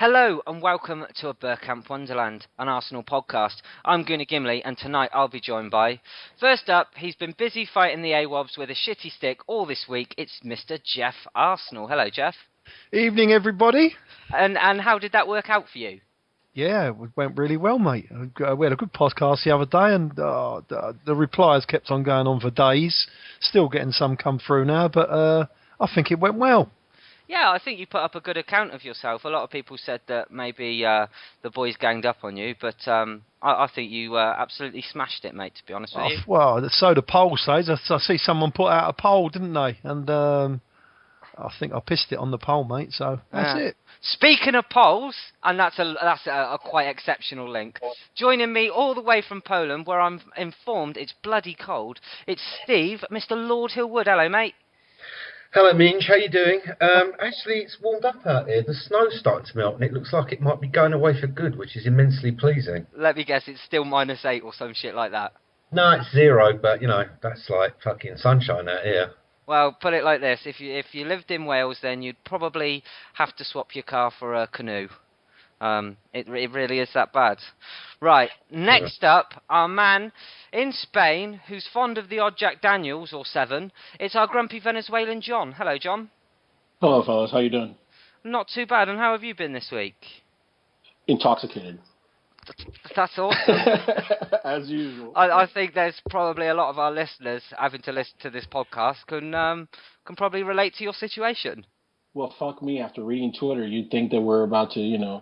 Hello and welcome to a Bergkamp Wonderland, an Arsenal podcast. I'm Gimli and tonight I'll be joined by... First up, he's been busy fighting the AWOBs with a shitty stick all this week. It's Mr. Geoff Arsenal. Hello, Geoff. Evening, everybody. And how did that work out for you? Yeah, it went really well, mate. We had a good podcast the other day, and the replies kept on going on for days. Still getting some come through now, but I think it went well. Yeah, I think you put up a good account of yourself. A lot of people said that maybe the boys ganged up on you, but I think you absolutely smashed it, mate, to be honest with you. Well, so the poll says. I see someone put out a poll, didn't they? And I think I pissed it on the poll, mate, so that's it. Speaking of polls, and that's a quite exceptional link, joining me all the way from Poland, where I'm informed it's bloody cold, it's Steve, Mr. Lord Hillwood. Hello, mate. Hello, Minge. How you doing? Actually, it's warmed up out here. The snow's starting to melt, and it looks like it might be going away for good, which is immensely pleasing. Let me guess, it's still -8 or some shit like that. No, it's 0, but, that's like fucking sunshine out here. Well, put it like this. If you lived in Wales, then you'd probably have to swap your car for a canoe. It really is that bad. Right, next up, our man in Spain who's fond of the odd Jack Daniels or 7. It's our grumpy Venezuelan John. Hello, John. Hello, fellas. How you doing? Not too bad. And how have you been this week? Intoxicated. That's awesome. As usual. I think there's probably a lot of our listeners having to listen to this podcast can probably relate to your situation. Well, fuck me. After reading Twitter, you'd think that we're about to,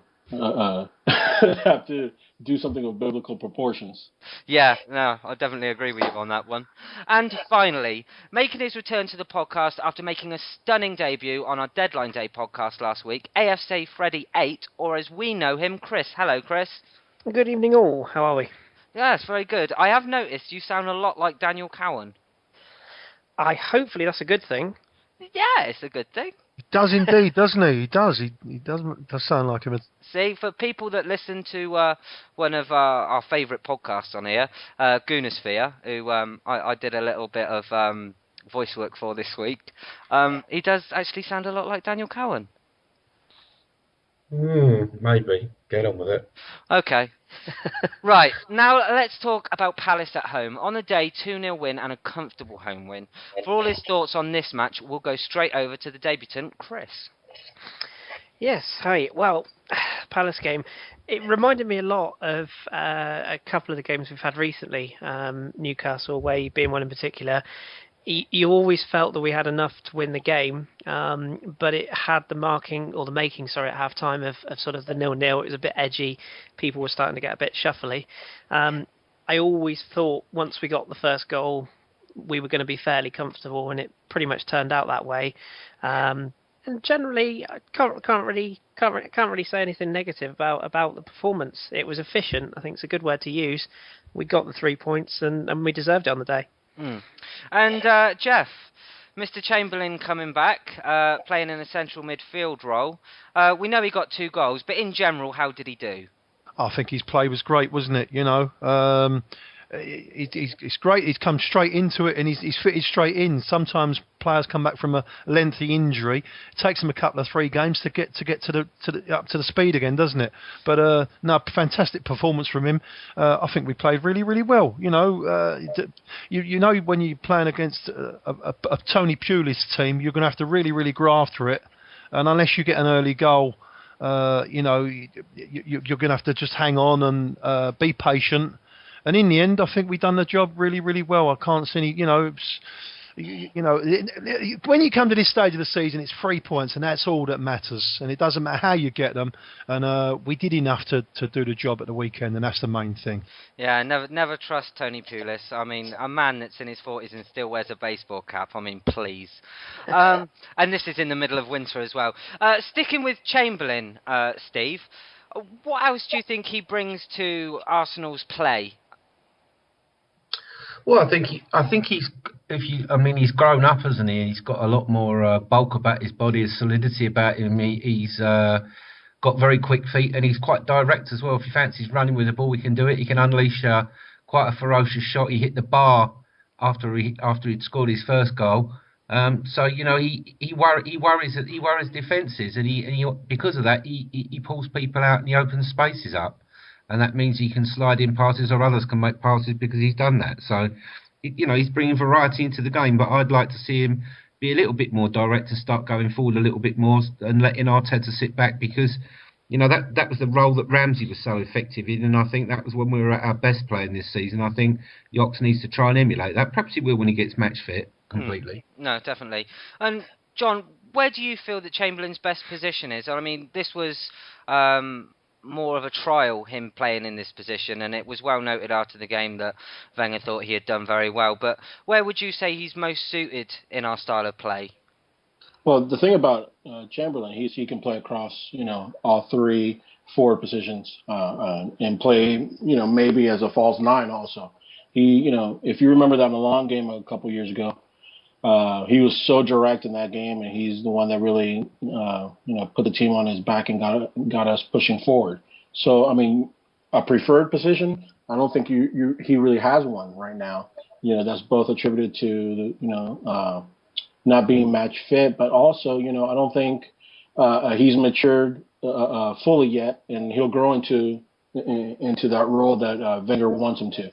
have to do something of biblical proportions. Yeah, no, I definitely agree with you on that one. And finally, making his return to the podcast after making a stunning debut on our Deadline Day podcast last week, AFC Freddy 8, or as we know him, Kris. Hello, Kris. Good evening all. How are we? Yes, very good. I have noticed you sound a lot like Daniel Cowan. Hopefully that's a good thing. Yeah, it's a good thing. He does indeed, doesn't he? He does. He does sound like him. See, for people that listen to one of our favourite podcasts on here, Goonosphere, who I did a little bit of voice work for this week, he does actually sound a lot like Daniel Cowan. Maybe. Get on with it. Okay. Right, now let's talk about Palace at home. On the day, 2-0 win and a comfortable home win. For all his thoughts on this match, we'll go straight over to the debutant, Kris. Yes, hi. Well, Palace game. It reminded me a lot of a couple of the games we've had recently. Newcastle away being one in particular. You always felt that we had enough to win the game, but it had the making at half-time of sort of the 0-0. It was a bit edgy. People were starting to get a bit shuffly. I always thought once we got the first goal, we were going to be fairly comfortable, and it pretty much turned out that way. And generally, I can't really say anything negative about the performance. It was efficient. I think it's a good word to use. We got the 3 points, and we deserved it on the day. And Geoff, Mr. Chamberlain coming back, playing in a central midfield role. We know he got 2 goals, but in general, how did he do? I think his play was great, wasn't it? It's great. He's come straight into it, and he's fitted straight in. Sometimes players come back from a lengthy injury. It takes them a couple of 3 games to get to up to the speed again, doesn't it? But no, fantastic performance from him. I think we played really, really well. You know when you're playing against a Tony Pulis team, you're going to have to really, really go after it, and unless you get an early goal, you're going to have to just hang on and be patient. And in the end, I think we've done the job really, really well. I can't see any, when you come to this stage of the season, it's 3 points, and that's all that matters. And it doesn't matter how you get them. And we did enough to do the job at the weekend, and that's the main thing. Yeah, never trust Tony Pulis. I mean, a man that's in his 40s and still wears a baseball cap. I mean, please. And this is in the middle of winter as well. Sticking with Chamberlain, Steve, what else do you think he brings to Arsenal's play? Well, I think he's grown up, hasn't he? He's got a lot more bulk about his body, his solidity about him. He's got very quick feet, and he's quite direct as well. If he fancies running with the ball, he can do it. He can unleash quite a ferocious shot. He hit the bar after he'd scored his first goal. So he worries defences, and he because of that he pulls people out and he opens spaces up, and that means he can slide in passes or others can make passes because he's done that. So he's bringing variety into the game, but I'd like to see him be a little bit more direct and start going forward a little bit more and letting Arteta sit back, because that was the role that Ramsey was so effective in, and I think that was when we were at our best playing this season. I think the Ox needs to try and emulate that. Perhaps he will when he gets match fit completely. No, definitely. And John, where do you feel that Chamberlain's best position is? I mean, this was more of a trial, him playing in this position, and it was well noted after the game that Wenger thought he had done very well. But where would you say he's most suited in our style of play? Well, the thing about Chamberlain, he can play across, all three forward positions and play, maybe as a false nine also. He, if you remember that Milan game a couple years ago, he was so direct in that game, and he's the one that really, put the team on his back and got us pushing forward. So, I mean, a preferred position, I don't think he really has one right now. That's both attributed to not being match fit, but also, I don't think he's matured fully yet, and he'll grow into that role that Wenger wants him to,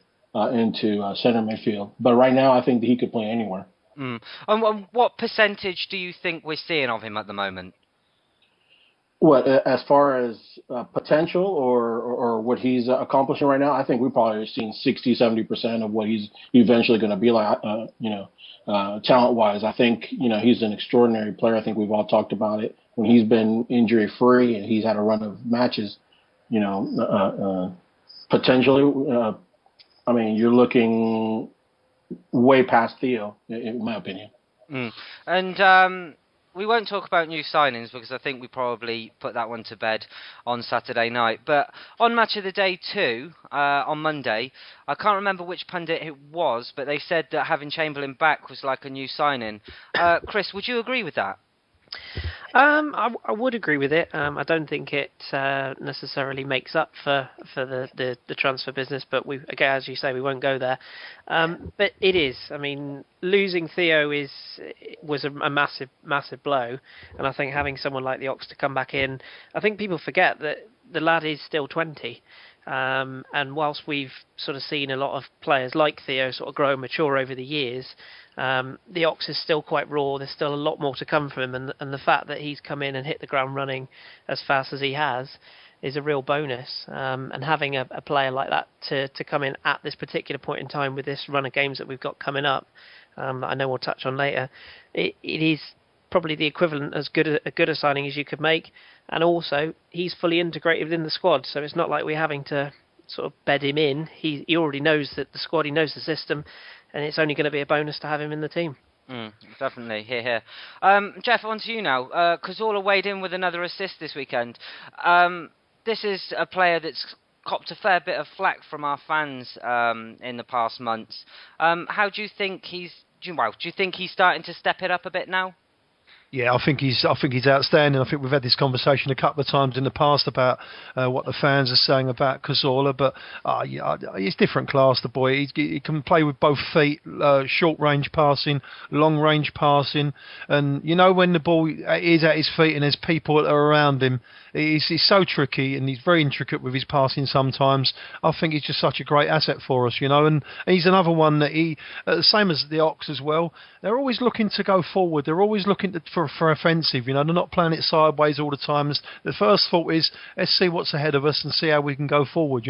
into center midfield. But right now, I think that he could play anywhere. And what percentage do you think we're seeing of him at the moment? What, as far as potential or what he's accomplishing right now, I think we've probably seen 60-70% of what he's eventually going to be like, talent-wise. I think, he's an extraordinary player. I think we've all talked about it. When he's been injury-free and he's had a run of matches, potentially, I mean, you're looking way past Theo, in my opinion. And we won't talk about new signings because I think we probably put that one to bed on Saturday night. But on Match of the Day 2, on Monday, I can't remember which pundit it was, but they said that having Chamberlain back was like a new signing. Kris, would you agree with that? I would agree with it. I don't think it necessarily makes up for the transfer business, but again, as you say, we won't go there. But it is. I mean, losing Theo was a massive blow, and I think having someone like the Ox to come back in, I think people forget that the lad is still 20. And whilst we've sort of seen a lot of players like Theo sort of grow and mature over the years, the Ox is still quite raw. There's still a lot more to come from him, and the fact that he's come in and hit the ground running as fast as he has is a real bonus. And having a player like that to come in at this particular point in time with this run of games that we've got coming up, that I know we'll touch on later, it is probably the equivalent as good a signing as you could make. And also, he's fully integrated within the squad, so it's not like we're having to sort of bed him in. He already knows that the squad, he knows the system, and it's only going to be a bonus to have him in the team. Definitely, here. Geoff, on to you now. Cazorla weighed in with another assist this weekend. This is a player that's copped a fair bit of flack from our fans in the past months. How do you think do you think he's starting to step it up a bit now? Yeah, I think he's outstanding. I think we've had this conversation a couple of times in the past about what the fans are saying about Cazorla, but he's different class, the boy. He can play with both feet, short range passing, long range passing, and when the ball is at his feet and there's people that are around him, he's so tricky, and he's very intricate with his passing sometimes. I think he's just such a great asset for us, and he's another one that same as the Ox as well, they're always looking to go forward. They're always looking for offensive, they're not playing it sideways all the time. The first thought is, let's see what's ahead of us and see how we can go forward.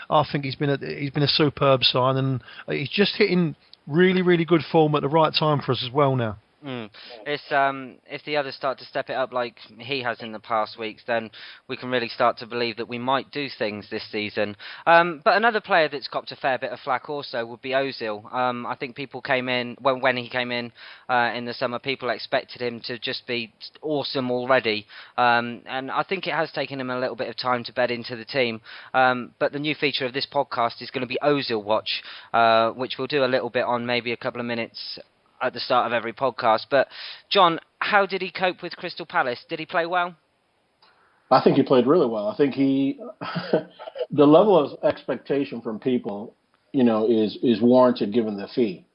I think he's been a superb sign, and he's just hitting really, really good form at the right time for us as well now. It's if the others start to step it up like he has in the past weeks, then we can really start to believe that we might do things this season. But another player that's copped a fair bit of flack also would be Ozil. I think people came in when he came in the summer, people expected him to just be awesome already, and I think it has taken him a little bit of time to bed into the team. But the new feature of this podcast is going to be Ozil Watch, which we'll do a little bit on, maybe a couple of minutes at the start of every podcast. But John, how did he cope with Crystal Palace? Did he play well? I think he played really well. I think the level of expectation from people, is warranted given the fee.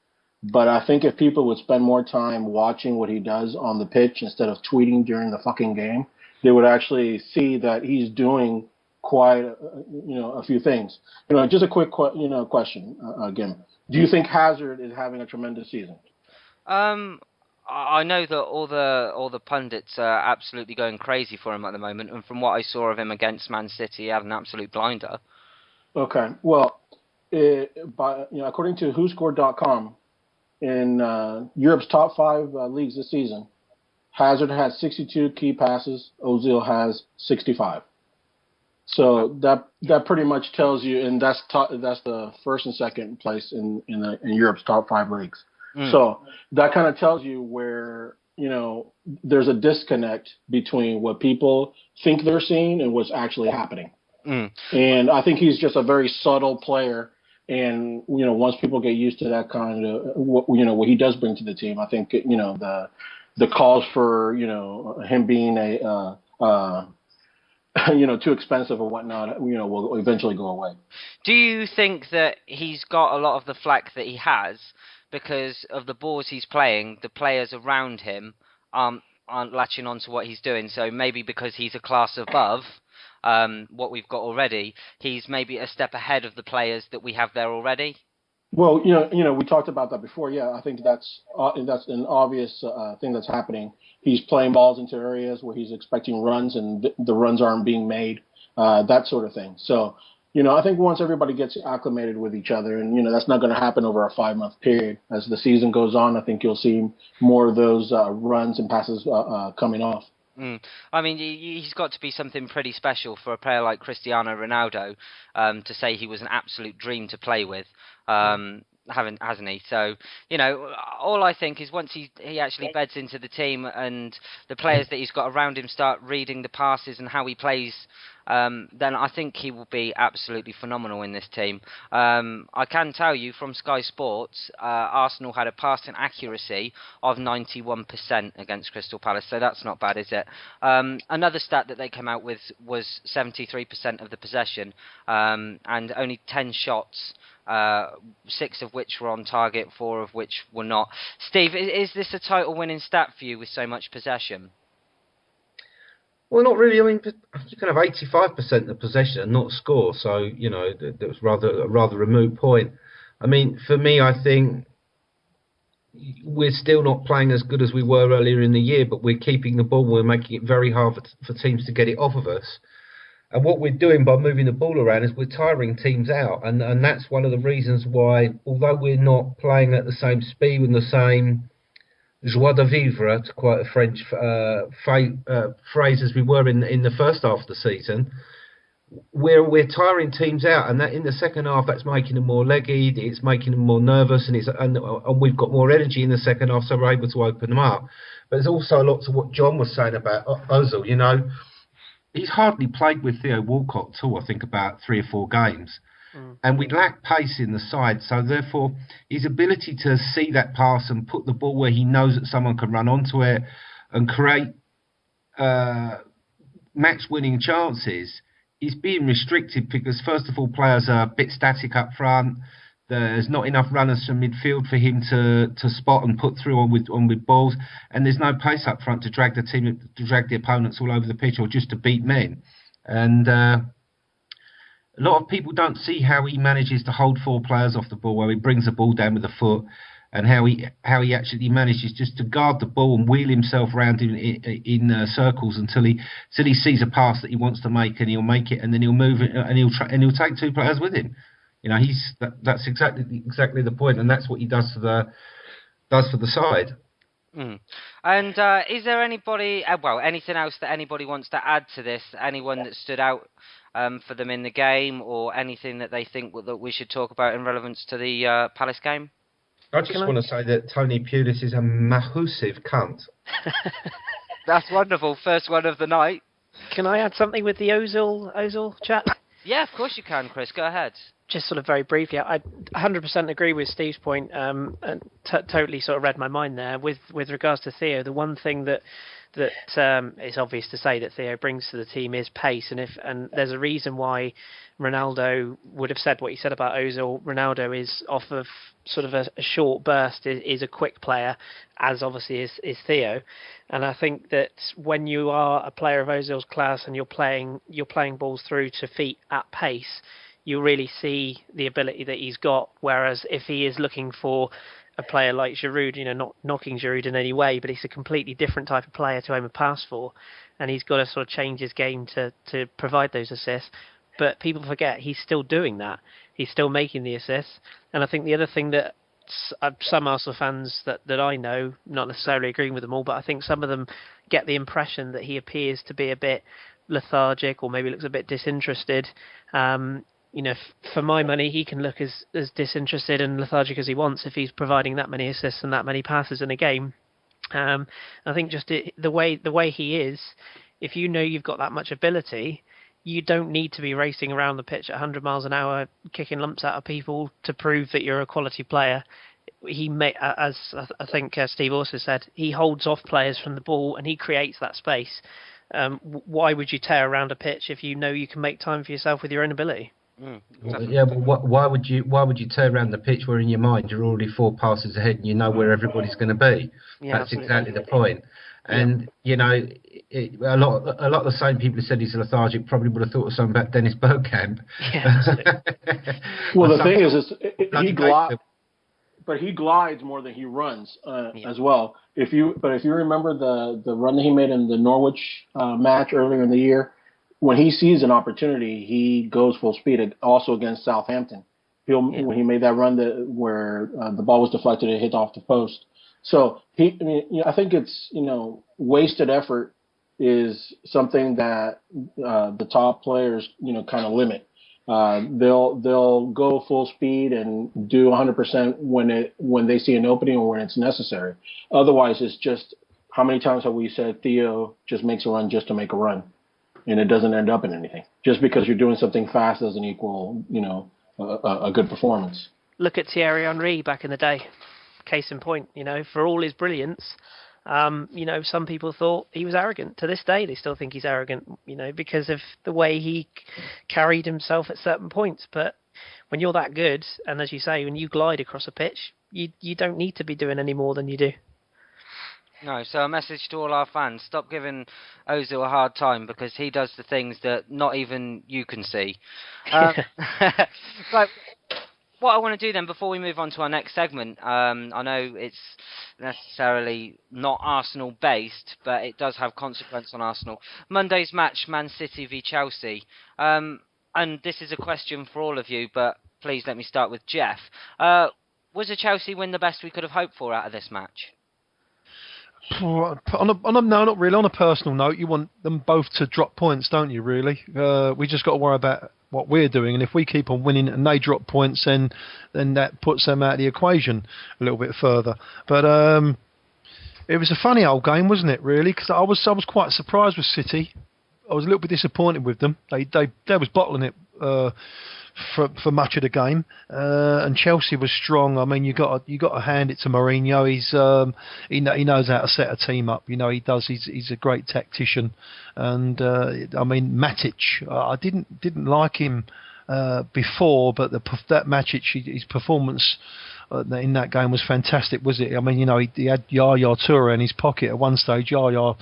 But I think if people would spend more time watching what he does on the pitch instead of tweeting during the fucking game, they would actually see that he's doing quite, a few things. Just a quick, question again. Do you think Hazard is having a tremendous season? I know that all the pundits are absolutely going crazy for him at the moment, and from what I saw of him against Man City, he had an absolute blinder. Okay, well, according to WhoScored.com, in Europe's top 5 leagues this season, Hazard has 62 key passes. Ozil has 65. So that pretty much tells you, and that's the first and second place in Europe's top 5 leagues. So that kind of tells you where there's a disconnect between what people think they're seeing and what's actually happening. And I think he's just a very subtle player. And once people get used to that kind of what he does bring to the team, I think the calls for him being too expensive or whatnot will eventually go away. Do you think that he's got a lot of the flack that he has because of the balls he's playing? The players around him aren't latching on to what he's doing. So maybe because he's a class above what we've got already, he's maybe a step ahead of the players that we have there already. Well, we talked about that before. Yeah, I think that's an obvious thing that's happening. He's playing balls into areas where he's expecting runs, and the runs aren't being made, that sort of thing. So, I think once everybody gets acclimated with each other, and that's not going to happen over a 5-month period. As the season goes on, I think you'll see more of those runs and passes coming off. I mean, he's got to be something pretty special for a player like Cristiano Ronaldo to say he was an absolute dream to play with, hasn't he? So, all I think is once he actually beds into the team and the players that he's got around him start reading the passes and how he plays, then I think he will be absolutely phenomenal in this team. I can tell you from Sky Sports, Arsenal had a passing accuracy of 91% against Crystal Palace, so that's not bad, is it? Another stat that they came out with was 73% of the possession, and only 10 shots, 6 of which were on target, 4 of which were not. Steve, is this a title-winning stat for you with so much possession? Well, not really. I mean, you can have 85% of possession and not score, so that was rather a moot point. I mean, for me, I think we're still not playing as good as we were earlier in the year, but we're keeping the ball. We're making it very hard for teams to get it off of us. And what we're doing by moving the ball around is we're tiring teams out, and that's one of the reasons why, although we're not playing at the same speed and the same joie de vivre, to quote a French phrase, as we were in the first half of the season, we're tiring teams out, and that in the second half, that's making them more leggy, it's making them more nervous, and we've got more energy in the second half, so we're able to open them up. But there's also a lot to what John was saying about Ozil. He's hardly played with Theo Walcott at all, I think about 3 or 4 games. And we lack pace in the side, so therefore his ability to see that pass and put the ball where he knows that someone can run onto it and create match-winning chances is being restricted because, first of all, players are a bit static up front. There's not enough runners from midfield for him to spot and put through on with balls, and there's no pace up front to drag the opponents all over the pitch or just to beat men. And a lot of people don't see how he manages to hold 4 players off the ball, where he brings the ball down with the foot, and how he actually manages just to guard the ball and wheel himself around in circles until he sees a pass that he wants to make, and he'll make it, and then he'll move it, and he'll take 2 players with him. That's exactly the point, and that's what he does for the side. And is there anybody, anything else that anybody wants to add to this? Anyone that stood out for them in the game, or anything that they think that we should talk about in relevance to the Palace game? I just want to say that Tony Pulis is a massive cunt. That's wonderful. First one of the night. Can I add something with the Ozil chat? Yeah, of course you can, Chris. Go ahead. Just sort of very briefly, I 100% agree with Steve's point, and totally sort of read my mind there. With regards to Theo, the one thing that that it's obvious to say that Theo brings to the team is pace, and there's a reason why Ronaldo would have said what he said about Ozil. Ronaldo is off of sort of a short burst, is a quick player, as obviously is Theo. And I think that when you are a player of Ozil's class and you're playing balls through to feet at pace, you really see the ability that he's got. Whereas if he is looking for a player like Giroud, not knocking Giroud in any way, but he's a completely different type of player to aim a pass for, and he's got to sort of change his game to provide those assists. But people forget he's still doing that. He's still making the assists. And I think the other thing that some Arsenal fans that I know, not necessarily agreeing with them all, but I think some of them get the impression that he appears to be a bit lethargic or maybe looks a bit disinterested. For my money, he can look as disinterested and lethargic as he wants if he's providing that many assists and that many passes in a game. I think just the way he is, if you know you've got that much ability, you don't need to be racing around the pitch at 100 miles an hour, kicking lumps out of people to prove that you're a quality player. As I think Steve also said, he holds off players from the ball and he creates that space. Why would you tear around a pitch if you know you can make time for yourself with your own ability? But why would you tear around the pitch where in your mind you're already 4 passes ahead and you know where everybody's going to be? Yeah, that's exactly the point. And a lot of the same people who said he's lethargic probably would have thought of something about Dennis Bergkamp. Yeah, well, the thing is he glides more than he runs as well. If you remember the run that he made in the Norwich match earlier in the year, when he sees an opportunity, he goes full speed. Also against Southampton, when he made that run where the ball was deflected and hit off the post. So I think it's wasted effort is something that the top players kind of limit. They'll go full speed and do 100% when they see an opening or when it's necessary. Otherwise, it's just how many times have we said Theo just makes a run just to make a run, and it doesn't end up in anything. Just because you're doing something fast doesn't equal a good performance. Look at Thierry Henry back in the day. Case in point, for all his brilliance, some people thought he was arrogant. To this day, they still think he's arrogant, because of the way he carried himself at certain points. But when you're that good, and as you say, when you glide across a pitch, you don't need to be doing any more than you do. No, so a message to all our fans: stop giving Ozil a hard time because he does the things that not even you can see. But what I want to do then, before we move on to our next segment, I know it's necessarily not Arsenal-based, but it does have consequence on Arsenal. Monday's match, Man City v Chelsea. And this is a question for all of you, but please let me start with Geoff. Was a Chelsea win the best we could have hoped for out of this match? No, not really. On a personal note, you want them both to drop points, don't you, really? We just got to worry about what we're doing, and if we keep on winning and they drop points, then that puts them out of the equation a little bit further. But it was a funny old game, wasn't it, really? Because I was quite surprised with City. I was a little bit disappointed with them. They was bottling it for much of the game, and Chelsea was strong. I mean, you got to hand it to Mourinho. He knows how to set a team up. He does. He's a great tactician, and I mean, Matic. I didn't like him before, but that Matic, his performance in that game was fantastic, was it? I mean, he had Yaya Toure in his pocket at one stage. Yaya,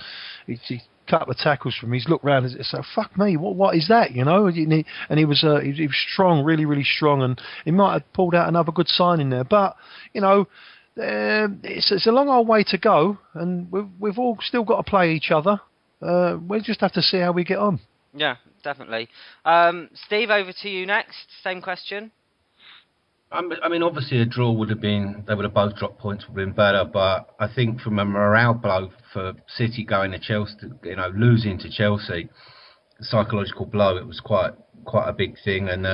he couple of tackles from him. He's looked round and said, "Fuck me, what is that?" And he was strong, really, really strong, and he might have pulled out another good signing there. But it's a long old way to go, and we've all still got to play each other. We'll just have to see how we get on. Yeah, definitely. Steve, over to you next. Same question. I mean, obviously a draw would have been, they would have both dropped points, would have been better, but I think from a morale blow for City going to Chelsea, losing to Chelsea, the psychological blow, it was quite a big thing. And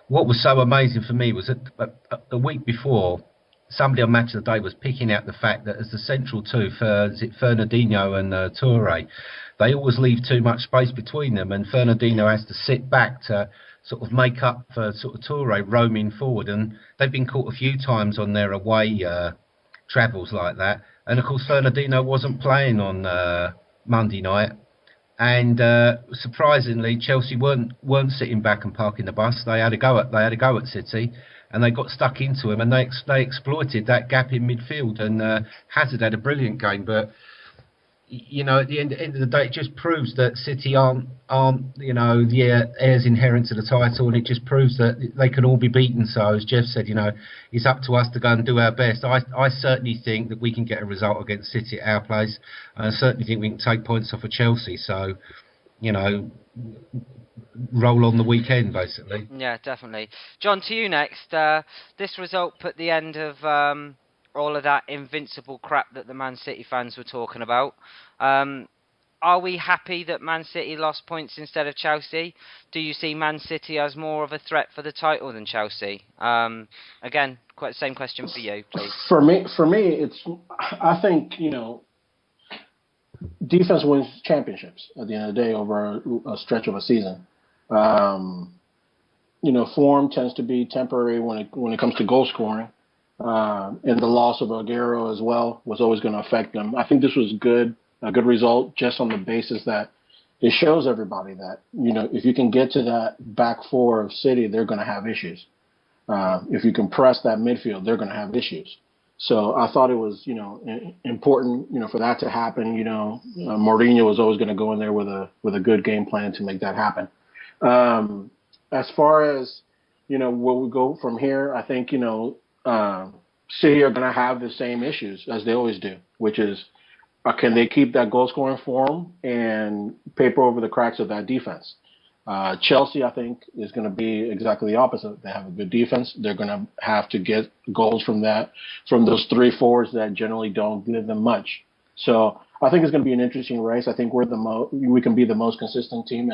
what was so amazing for me was that the week before, somebody on Match of the Day was picking out the fact that as the central two, Fernandinho and Toure, they always leave too much space between them, and Fernandinho has to sit back to sort of make up for sort of Toure roaming forward, and they've been caught a few times on their away travels like that. and of course Fernandinho wasn't playing on Monday night. And surprisingly, Chelsea weren't sitting back and parking the bus. They had a go at City, and they got stuck into him, and they exploited that gap in midfield. And Hazard had a brilliant game, but at the end of the day, it just proves that City aren't the heirs inherent to the title, and it just proves that they can all be beaten. So as Geoff said, it's up to us to go and do our best. I certainly think that we can get a result against City at our place, and I certainly think we can take points off of Chelsea. So, roll on the weekend, basically. Yeah, definitely. John, to you next. This result put the end of all of that invincible crap that the Man City fans were talking about. Are we happy that Man City lost points instead of Chelsea? Do you see Man City as more of a threat for the title than Chelsea? Again, quite the same question for you, please. For me, I think, defense wins championships at the end of the day over a stretch of a season. Form tends to be temporary when it comes to goal scoring. And the loss of Aguero as well was always going to affect them. I think this was a good result just on the basis that it shows everybody that, if you can get to that back four of City, they're going to have issues. If you can press that midfield, they're going to have issues. So I thought it was, important, for that to happen. Mourinho was always going to go in there with a good game plan to make that happen. As far as, where we go from here, I think, City are going to have the same issues as they always do, which is, can they keep that goal-scoring form and paper over the cracks of that defense? Chelsea, I think, is going to be exactly the opposite. They have a good defense. They're going to have to get goals from those three forwards that generally don't give them much. So I think it's going to be an interesting race. I think we can be the most consistent team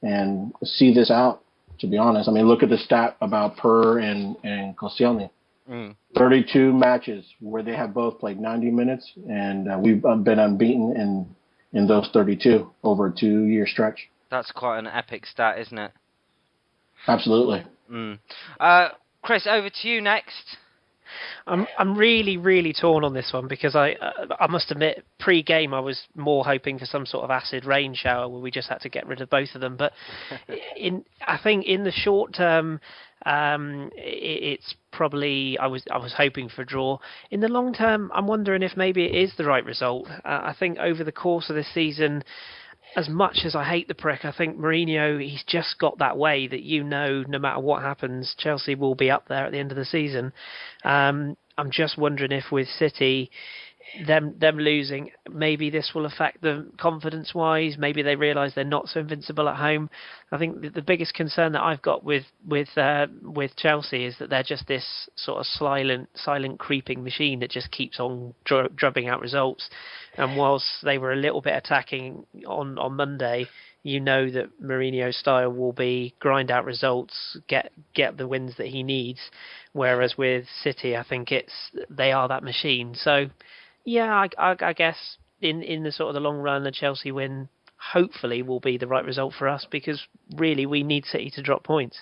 and see this out, to be honest. I mean, look at the stat about Per and Koscielny. 32 matches where they have both played 90 minutes, and we've been unbeaten in those 32 over a 2-year stretch. That's quite an epic stat, isn't it? Absolutely. Kris, over to you next. I'm really, really torn on this one because I must admit, pre-game I was more hoping for some sort of acid rain shower where we just had to get rid of both of them. But I think in the short term, it's probably I was hoping for a draw. In the long term, I'm wondering if maybe it is the right result. I think over the course of this season, as much as I hate the prick, I think Mourinho, he's just got that way that no matter what happens, Chelsea will be up there at the end of the season. I'm just wondering if with City, them losing, maybe this will affect them confidence-wise. Maybe they realise they're not so invincible at home. I think the biggest concern that I've got with Chelsea is that they're just this sort of silent creeping machine that just keeps on drubbing out results. And whilst they were a little bit attacking on Monday, that Mourinho's style will be grind out results, get the wins that he needs. Whereas with City, I think they are that machine. So, yeah, I guess in the sort of the long run, the Chelsea win hopefully will be the right result for us because really we need City to drop points.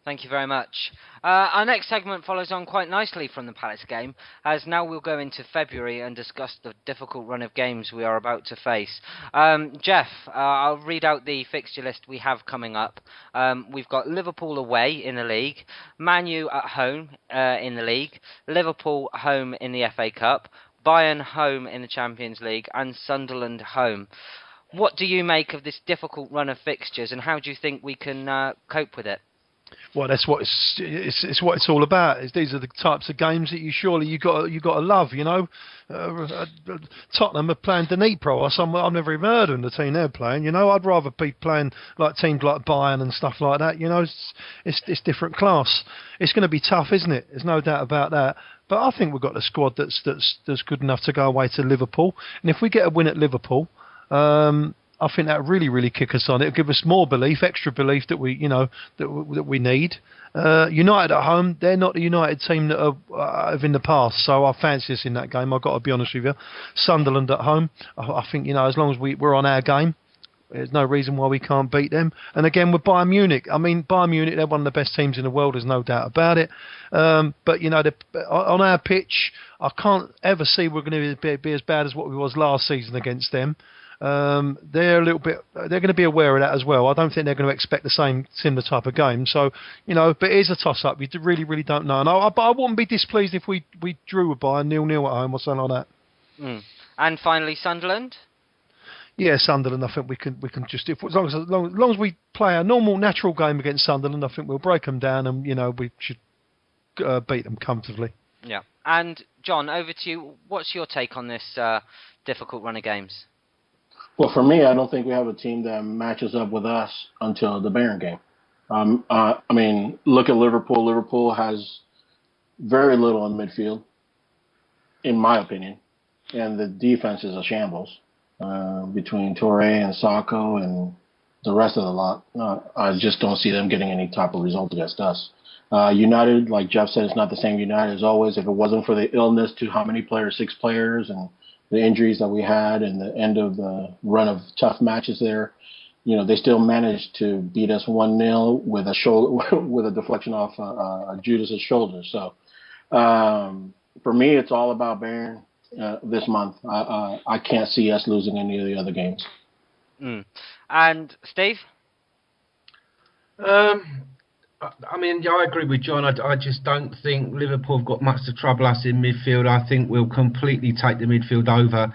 Thank you very much. Our next segment follows on quite nicely from the Palace game, as now we'll go into February and discuss the difficult run of games we are about to face. Geoff, I'll read out the fixture list we have coming up. We've got Liverpool away in the league, Man U at home in the league, Liverpool home in the FA Cup, Bayern home in the Champions League, and Sunderland home. What do you make of this difficult run of fixtures, and how do you think we can cope with it? Well, that's what it's what it's all about. These are the types of games that you got to love. Tottenham are playing Dnipro or somewhere. I've never even heard of them, the team they're playing. I'd rather be playing like teams like Bayern and stuff like that. It's different class. It's going to be tough, isn't it? There's no doubt about that. But I think we've got a squad that's good enough to go away to Liverpool. And if we get a win at Liverpool, I think that really, really kick us on. It'll give us more belief, extra belief that we need. United at home, they're not the United team that have in the past, so I fancy us in that game. I've got to be honest with you. Sunderland at home, I think as long as we're on our game, There's no reason why we can't beat them. And again, with Bayern Munich, I mean, Bayern Munich, they're one of the best teams in the world, there's no doubt about it. But, you know, on our pitch, I can't ever see we're going to be as bad as what we was last season against them. They're going to be aware of that as well. I don't think they're going to expect the similar type of game. So, you know, but it is a toss-up. You really don't know. But I wouldn't be displeased if we drew a Bayern 0-0 at home or something like that. Mm. And finally, Sunderland. Yeah, Sunderland. I think we can just as long as we play a normal, natural game against Sunderland, I think we'll break them down, and you know we should beat them comfortably. Yeah. And John, over to you. What's your take on this difficult run of games? Well, for me, I don't think we have a team that matches up with us until the Bayern game. I mean, look at Liverpool. Liverpool has very little in midfield, in my opinion, and the defense is a shambles. Between Touré and Sacco and the rest of the lot, I just don't see them getting any type of result against us. United, like Geoff said, it's not the same United as always. If it wasn't for the illness to how many players, 6 players, and the injuries that we had and the end of the run of tough matches there, you know, they still managed to beat us 1-0 with a shoulder, with a deflection off Judas's shoulder. So for me, it's all about Bayern. This month, I can't see us losing any of the other games. Mm. And Steve? I mean, I agree with John. I just don't think Liverpool have got much to trouble us in midfield. I think we'll completely take the midfield over.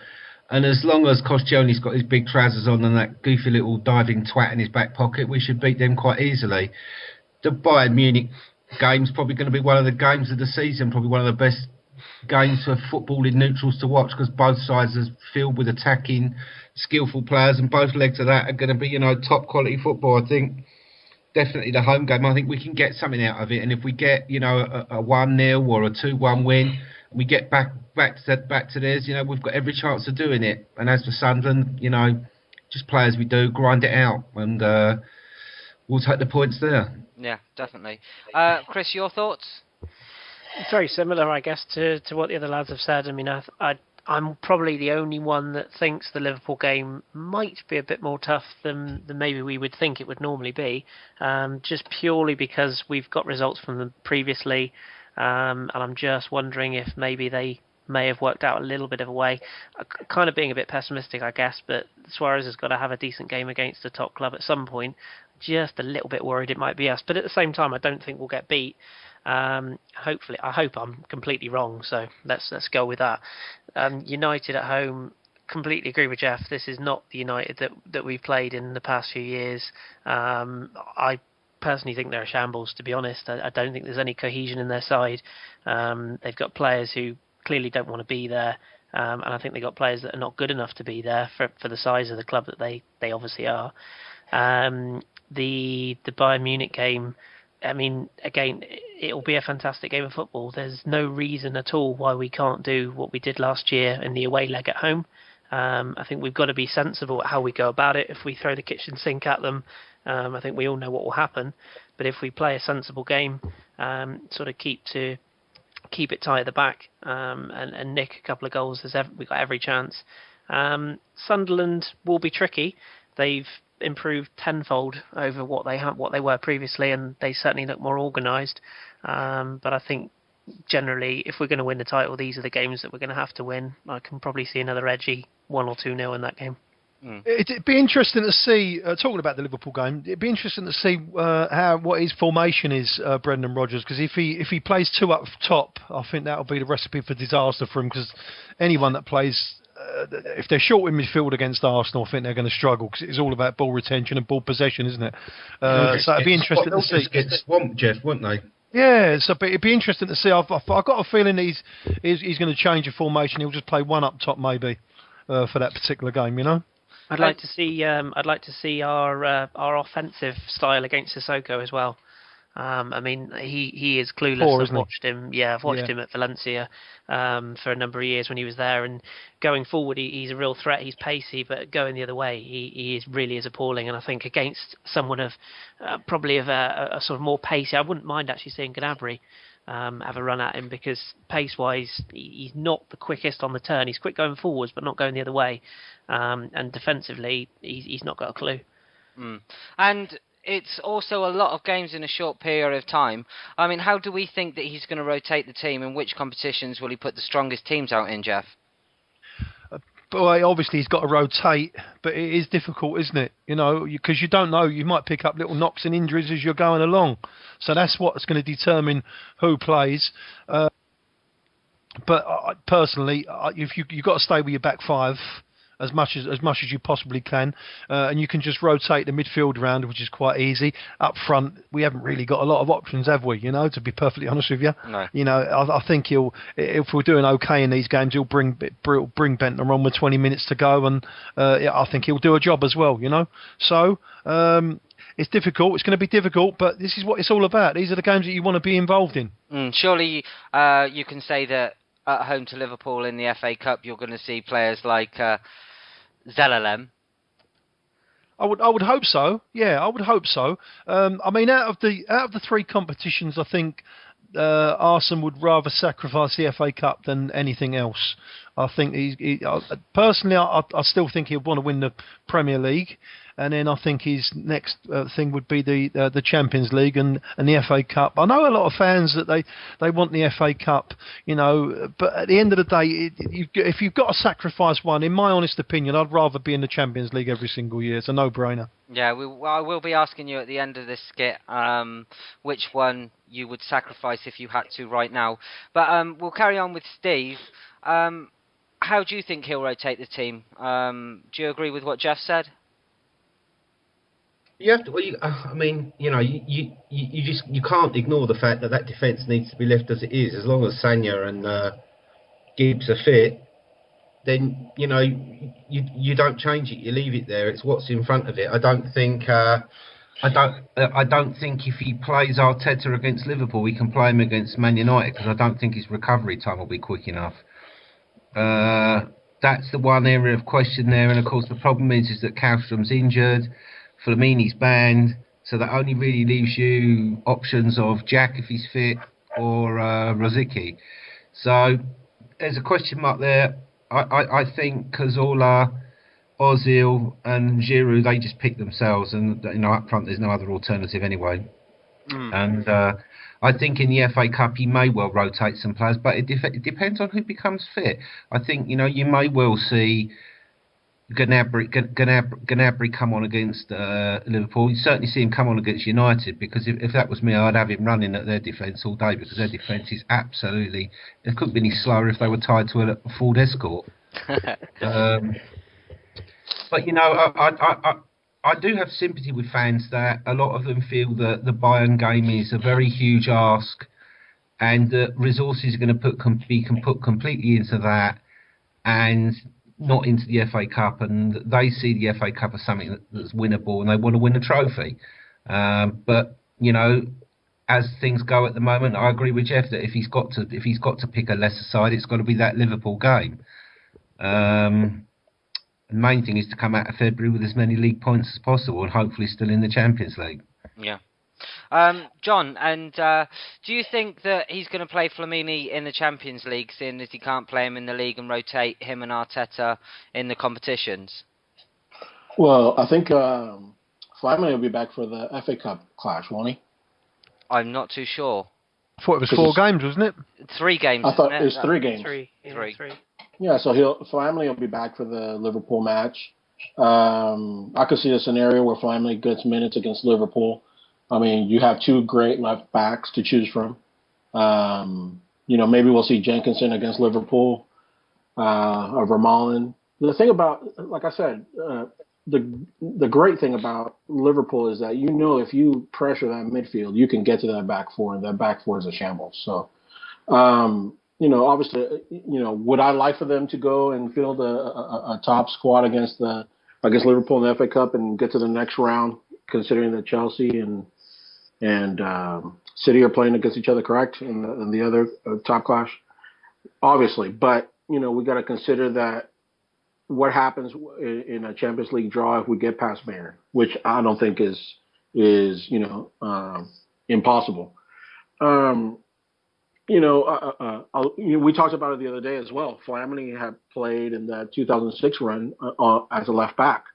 And as long as Koscielny's got his big trousers on and that goofy little diving twat in his back pocket, we should beat them quite easily. The Bayern Munich game's probably going to be one of the games of the season, probably one of the best games for footballing neutrals to watch, because both sides are filled with attacking, skillful players, and both legs of that are going to be, you know, top quality football. I think definitely the home game, I think we can get something out of it, and if we get, you know, a 1-0 or a 2-1 win, we get back to theirs, you know, we've got every chance of doing it. And as for Sunderland, you know, just play as we do, grind it out, and we'll take the points there. Yeah, definitely. Kris, your thoughts? Very similar, I guess, to what the other lads have said. I mean, I'm probably the only one that thinks the Liverpool game might be a bit more tough than maybe we would think it would normally be, just purely because we've got results from them previously, and I'm just wondering if maybe they may have worked out a little bit of a way. Kind of being a bit pessimistic, I guess, but Suarez has got to have a decent game against a top club at some point. Just a little bit worried it might be us, but at the same time, I don't think we'll get beat. Hopefully, I hope I'm completely wrong, so let's go with that. United at home, completely agree with Geoff. This is not the United that we've played in the past few years. I personally think they're a shambles, to be honest. I don't think there's any cohesion in their side. They've got players who clearly don't want to be there, and I think they've got players that are not good enough to be there for the size of the club that they obviously are. The Bayern Munich game, I mean, again, it'll be a fantastic game of football. There's no reason at all why we can't do what we did last year in the away leg at home. I think we've got to be sensible at how we go about it. If we throw the kitchen sink at them, I think we all know what will happen. But if we play a sensible game, sort of keep it tight at the back, and nick a couple of goals, we've got every chance. Sunderland will be tricky. They've improved tenfold over what they were previously, and they certainly look more organised. But I think generally, if we're going to win the title, these are the games that we're going to have to win. I can probably see another edgy 1 or 2-0 in that game. It'd be interesting to see, talking about the Liverpool game, it'd be interesting to see what his formation is, Brendan Rodgers, because if he plays 2 up top, I think that'll be the recipe for disaster for him, because anyone that plays, if they're short in midfield against Arsenal, I think they're going to struggle, because it's all about ball retention and ball possession, isn't it? So it'd be interesting to see. Get swamped, Geoff, won't they? Yeah, so but it'd be interesting to see. I've got a feeling he's going to change the formation. He'll just play 1 up top maybe for that particular game, you know. I'd like to see our offensive style against Sissoko as well. I mean, he is clueless. Poor, I've isn't he? watched him. Yeah, I've watched him at Valencia for a number of years when he was there. And going forward, he's a real threat. He's pacey, but going the other way, he really is appalling. And I think against someone of probably of a sort of more pacey, I wouldn't mind actually seeing Gnabry have a run at him, because pace-wise, he's not the quickest on the turn. He's quick going forwards, but not going the other way. And defensively, he's not got a clue. And it's also a lot of games in a short period of time. I mean, how do we think that he's going to rotate the team, and which competitions will he put the strongest teams out in, Geoff? But obviously he's got to rotate, but it is difficult, isn't it? You know, because you don't know, you might pick up little knocks and injuries as you're going along. So that's what's going to determine who plays. But personally, if you've got to stay with your back five as much as you possibly can, and you can just rotate the midfield around, which is quite easy. Up front, we haven't really got a lot of options, have we? You know, to be perfectly honest with you. No. You know, I think if we're doing okay in these games, he'll bring Bentner on with 20 minutes to go, and I think he'll do a job as well. You know, so. It's difficult. It's going to be difficult, but this is what it's all about. These are the games that you want to be involved in. Surely you can say that at home to Liverpool in the FA Cup, you're going to see players like Zelalem. I would hope so. Yeah, I would hope so. I mean, out of the three competitions, I think Arsene would rather sacrifice the FA Cup than anything else. I think personally, I still think he'll want to win the Premier League, and then I think his next thing would be the Champions League and the FA Cup. I know a lot of fans that they want the FA Cup, you know, but at the end of the day, if you've got to sacrifice one, in my honest opinion, I'd rather be in the Champions League every single year. It's a no-brainer. Yeah, I will be asking you at the end of this skit which one you would sacrifice if you had to right now. But we'll carry on with Steve. How do you think he'll rotate the team? Do you agree with what Geoff said? You have to. Well, I mean, you know, you can't ignore the fact that defence needs to be left as it is. As long as Sanya and Gibbs are fit, then you know you don't change it. You leave it there. It's what's in front of it. I don't think if he plays Arteta against Liverpool, we can play him against Man United, because I don't think his recovery time will be quick enough. That's the one area of question there, and of course the problem is that Kallstrom's injured, Flamini's banned, so that only really leaves you options of Jack if he's fit, or Rosicky. So there's a question mark there. I think Cazorla, Ozil and Giroud, they just pick themselves, and you know, up front there's no other alternative anyway. And I think in the FA Cup he may well rotate some players, but it depends on who becomes fit. I think, you know, you may well see Gnabry come on against Liverpool. You certainly see him come on against United, because if that was me, I'd have him running at their defence all day, because their defence is absolutely... It couldn't be any slower if they were tied to a Ford Escort. But, you know, I do have sympathy with fans that a lot of them feel that the Bayern game is a very huge ask, and that resources are going to be put completely into that and not into the FA Cup, and they see the FA Cup as something that's winnable and they want to win a trophy. But, you know, as things go at the moment, I agree with Geoff that if he's got to pick a lesser side, it's got to be that Liverpool game. The main thing is to come out of February with as many league points as possible, and hopefully still in the Champions League. Yeah. John, and do you think that he's going to play Flamini in the Champions League, seeing as he can't play him in the league, and rotate him and Arteta in the competitions? Well, I think Flamini will be back for the FA Cup clash, won't he? I'm not too sure. I thought it was 4 games, wasn't it? 3 games. I thought it was 3 games. Three. Yeah, so Flamini will be back for the Liverpool match. I could see a scenario where Flamini gets minutes against Liverpool. I mean, you have 2 great left backs to choose from. You know, maybe we'll see Jenkinson against Liverpool, or Vermaelen. The thing about, like I said, the great thing about Liverpool is that, you know, if you pressure that midfield, you can get to that back four, and that back four is a shambles. So, you know, obviously, you know, would I like for them to go and field a top squad against Liverpool in the FA Cup and get to the next round, considering that Chelsea and and City are playing against each other, correct? In the other top clash, obviously. But we got to consider that what happens in a Champions League draw if we get past Bayern, which I don't think is impossible. Um, we talked about it the other day as well. Flamini had played in that 2006 run as a left back.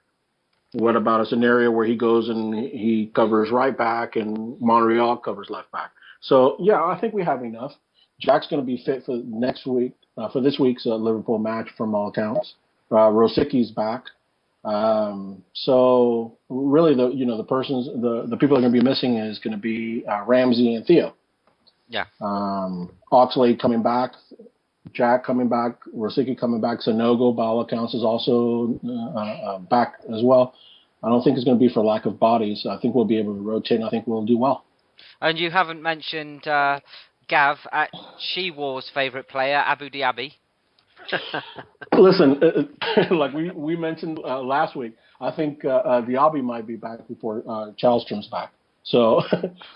What about a scenario where he goes and he covers right back and Monreal covers left back? So yeah, I think we have enough. Jack's going to be fit for next week for this week's Liverpool match from all accounts. Rosicki's back. So really, the people that are going to be missing is going to be Ramsey and Theo. Yeah. Oxlade coming back, Jack coming back, Rosicki coming back, Sanogo, by all accounts, is also back as well. I don't think it's going to be for lack of bodies. I think we'll be able to rotate, and I think we'll do well. And you haven't mentioned Gav, She-War's favourite player, Abu Dhabi. Listen, like we mentioned last week, I think Diaby might be back before Chalstrom's back. So,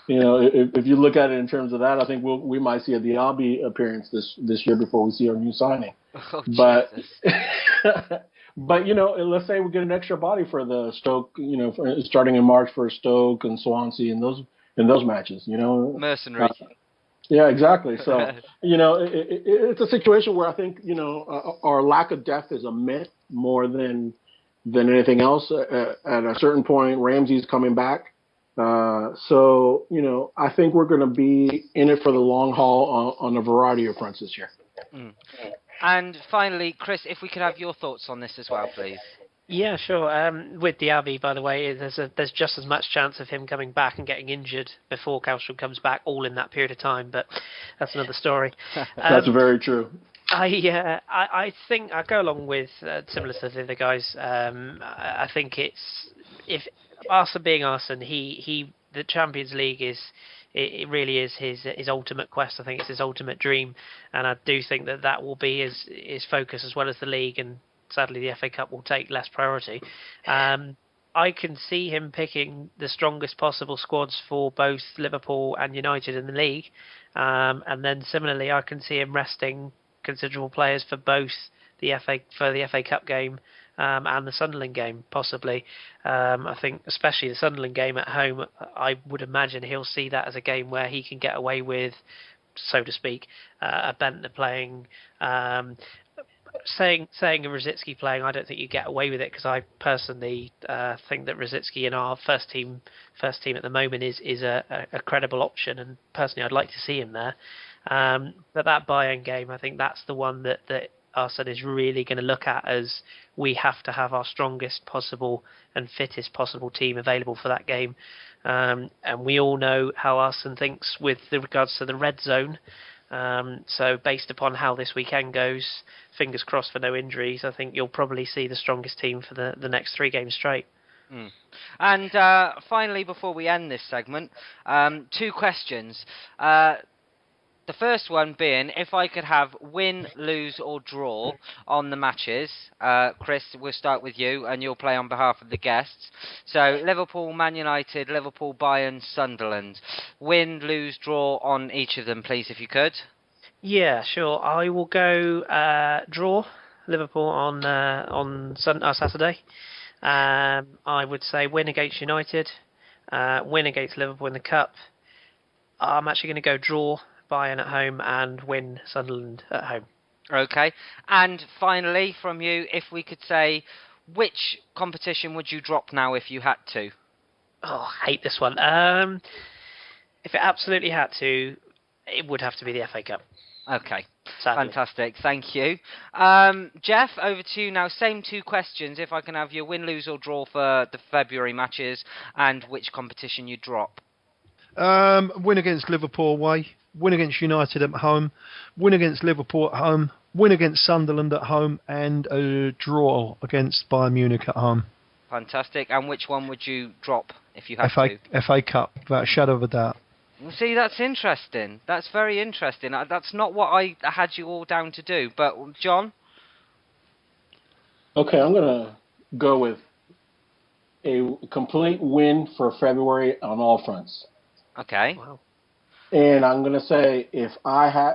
if you look at it in terms of that, I think we might see a Diaby appearance this year before we see our new signing. Oh, but let's say we get an extra body for the Stoke, starting in March for Stoke and Swansea and those matches, mercenary. Yeah, exactly. So, it's a situation where I think, our lack of depth is a myth more than anything else. At a certain point, Ramsey's coming back. So, I think we're going to be in it for the long haul on a variety of fronts this year. Mm. And finally, Kris, if we could have your thoughts on this as well, please. Yeah, sure. With Diaby, by the way, there's just as much chance of him coming back and getting injured before Chalstrom comes back, all in that period of time. But that's another story. That's very true. I think I go along with similar to the other guys. I think if Arsene being Arsene, the Champions League it really is his ultimate quest. I think it's his ultimate dream, and I do think that will be his focus as well as the league. And sadly, the FA Cup will take less priority. I can see him picking the strongest possible squads for both Liverpool and United in the league, and then similarly, I can see him resting considerable players for both the FA Cup game and the Sunderland game, possibly. I think especially the Sunderland game at home, I would imagine he'll see that as a game where he can get away with, so to speak, a Bentner playing. Saying a Rosicky playing, I don't think you get away with it, because I personally think that Rosicky in our first team at the moment is a credible option, and personally I'd like to see him there. But that Bayern game, I think that's the one that Arsene is really going to look at, as we have to have our strongest possible and fittest possible team available for that game. And we all know how Arsene thinks with regards to the red zone. So based upon how this weekend goes, fingers crossed for no injuries, I think you'll probably see the strongest team for the next 3 games straight. Mm. And finally, before we end this segment, 2 questions. The first one being, if I could have win, lose or draw on the matches. Kris, we'll start with you, and you'll play on behalf of the guests. So Liverpool, Man United, Liverpool, Bayern, Sunderland. Win, lose, draw on each of them, please, if you could. Yeah, sure. I will go draw Liverpool on Saturday. I would say win against United, win against Liverpool in the Cup. I'm actually going to go draw Bayern at home and win Sunderland at home. Okay. And finally, from you, if we could say, which competition would you drop now if you had to? Oh, I hate this one. If it absolutely had to, it would have to be the FA Cup. Okay. Sadly. Fantastic. Thank you. Geoff, over to you now. Same 2 questions. If I can have your win, lose or draw for the February matches, and which competition you drop. Win against Liverpool away, win against United at home, win against Liverpool at home, win against Sunderland at home, and a draw against Bayern Munich at home. Fantastic. And which one would you drop if you had to? FA Cup, without a shadow of a doubt. See, that's interesting. That's very interesting. That's not what I had you all down to do. But, John? Okay, I'm going to go with a complete win for February on all fronts. Okay. Wow. And I'm going to say if I had,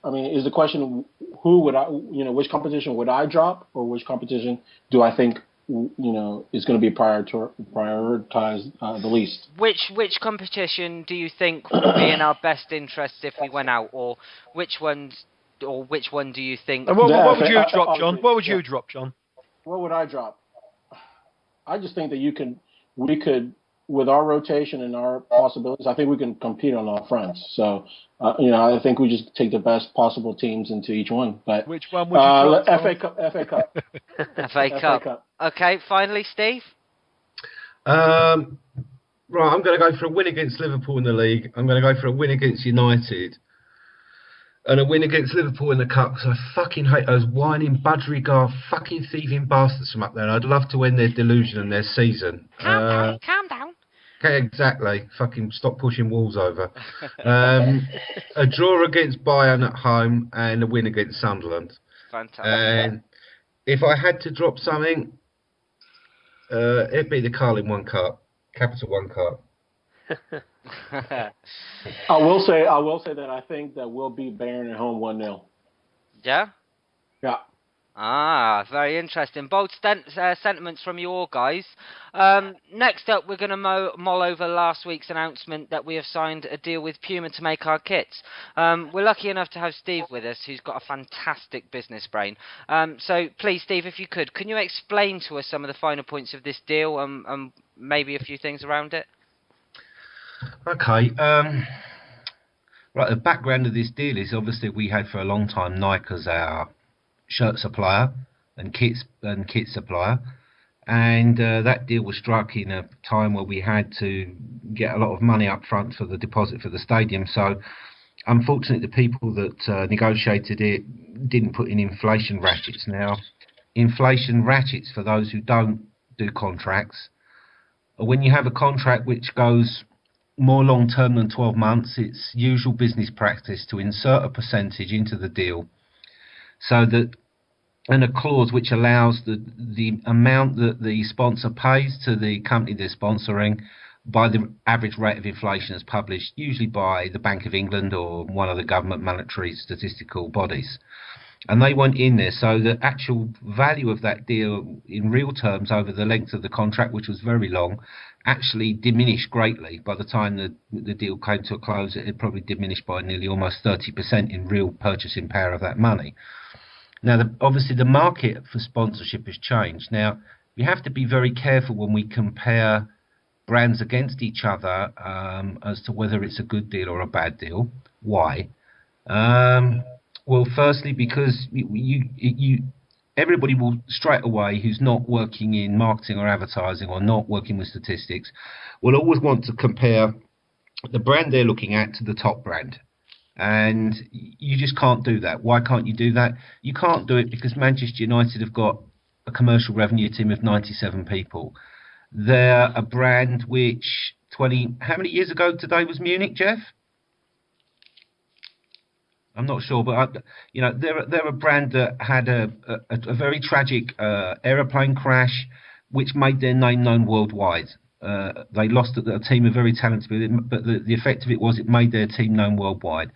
I mean, is the question who would I, which competition would I drop, or which competition do I think, is going to be prioritized the least? Which competition do you think would be in our best interest if we went out, or which one do you think? What would you drop, John? What would you drop, John? What would I drop? I just think that we could, with our rotation and our possibilities, I think we can compete on all fronts. So, I think we just take the best possible teams into each one. But which one would you drop? FA Cup. FA Cup. Okay, finally, Steve. Right, I'm going to go for a win against Liverpool in the league. I'm going to go for a win against United. And a win against Liverpool in the Cup, because I fucking hate those whining, budgerigar, fucking thieving bastards from up there. And I'd love to end their delusion and their season. Calm down. Okay, exactly. Fucking stop pushing walls over. A draw against Bayern at home and a win against Sunderland. Fantastic. And if I had to drop something, it'd be the Carling One Cup, Capital One Cup. I will say that I think that we'll beat Bayern at home 1-0. Yeah? Yeah. Ah, very interesting. Bold sentiments from you all, guys. Next up, we're going to mull over last week's announcement that we have signed a deal with Puma to make our kits. We're lucky enough to have Steve with us, who's got a fantastic business brain. So please, Steve, if you could, can you explain to us some of the finer points of this deal and maybe a few things around it? Okay. Right, the background of this deal is obviously we had for a long time Nike as our shirt supplier and kit supplier, and that deal was struck in a time where we had to get a lot of money up front for the deposit for the stadium. So unfortunately the people that negotiated it didn't put in inflation ratchets. Now, inflation ratchets, for those who don't do contracts, when you have a contract which goes more long term than 12 months, it's usual business practice to insert a percentage into the deal, so that, and a clause which allows the amount that the sponsor pays to the company they're sponsoring by the average rate of inflation as published, usually by the Bank of England or one of the government monetary statistical bodies. And they went in there, so the actual value of that deal in real terms over the length of the contract, which was very long, actually diminished greatly. By the time the deal came to a close, it had probably diminished by nearly almost 30% in real purchasing power of that money. Now, obviously, the market for sponsorship has changed. Now, you have to be very careful when we compare brands against each other as to whether it's a good deal or a bad deal. Why? Well, firstly, because everybody will straight away, who's not working in marketing or advertising or not working with statistics, will always want to compare the brand they're looking at to the top brand. And you just can't do that. Why can't you do that? You can't do it because Manchester United have got a commercial revenue team of 97 people. They're a brand which how many years ago today was Munich, Geoff? I'm not sure, but they're a brand that had a very tragic aeroplane crash, which made their name known worldwide. They lost a team of very talented people, but the effect of it was it made their team known worldwide.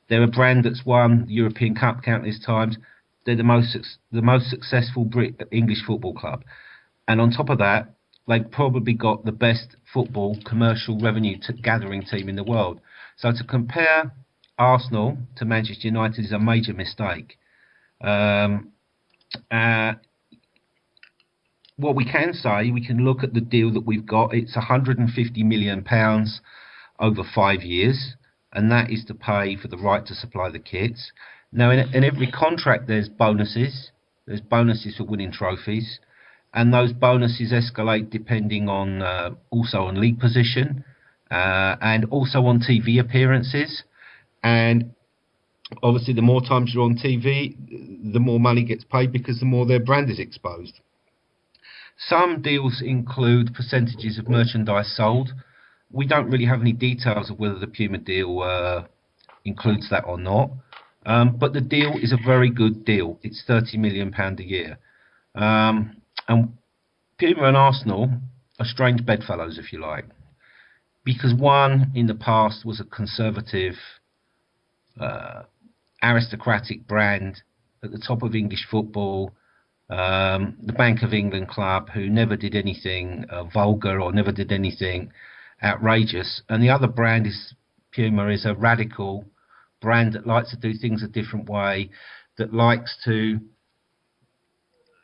They're a brand that's won the European Cup countless times. They're the most successful English football club, and on top of that, they've probably got the best football commercial revenue gathering team in the world. So to compare Arsenal to Manchester United is a major mistake. What we can say, we can look at the deal that we've got. It's £150 million over 5 years, and that is to pay for the right to supply the kits. Now, in every contract, there's bonuses. There's bonuses for winning trophies, and those bonuses escalate depending on also on league position and also on TV appearances. And obviously, the more times you're on TV, the more money gets paid because the more their brand is exposed. Some deals include percentages of merchandise sold. We don't really have any details of whether the Puma deal includes that or not. But the deal is a very good deal. It's £30 million a year. And Puma and Arsenal are strange bedfellows, if you like. because one in the past was a conservative, aristocratic brand at the top of English football, the Bank of England club, who never did anything vulgar or never did anything outrageous, and the other brand is Puma, is a radical brand that likes to do things a different way, that likes to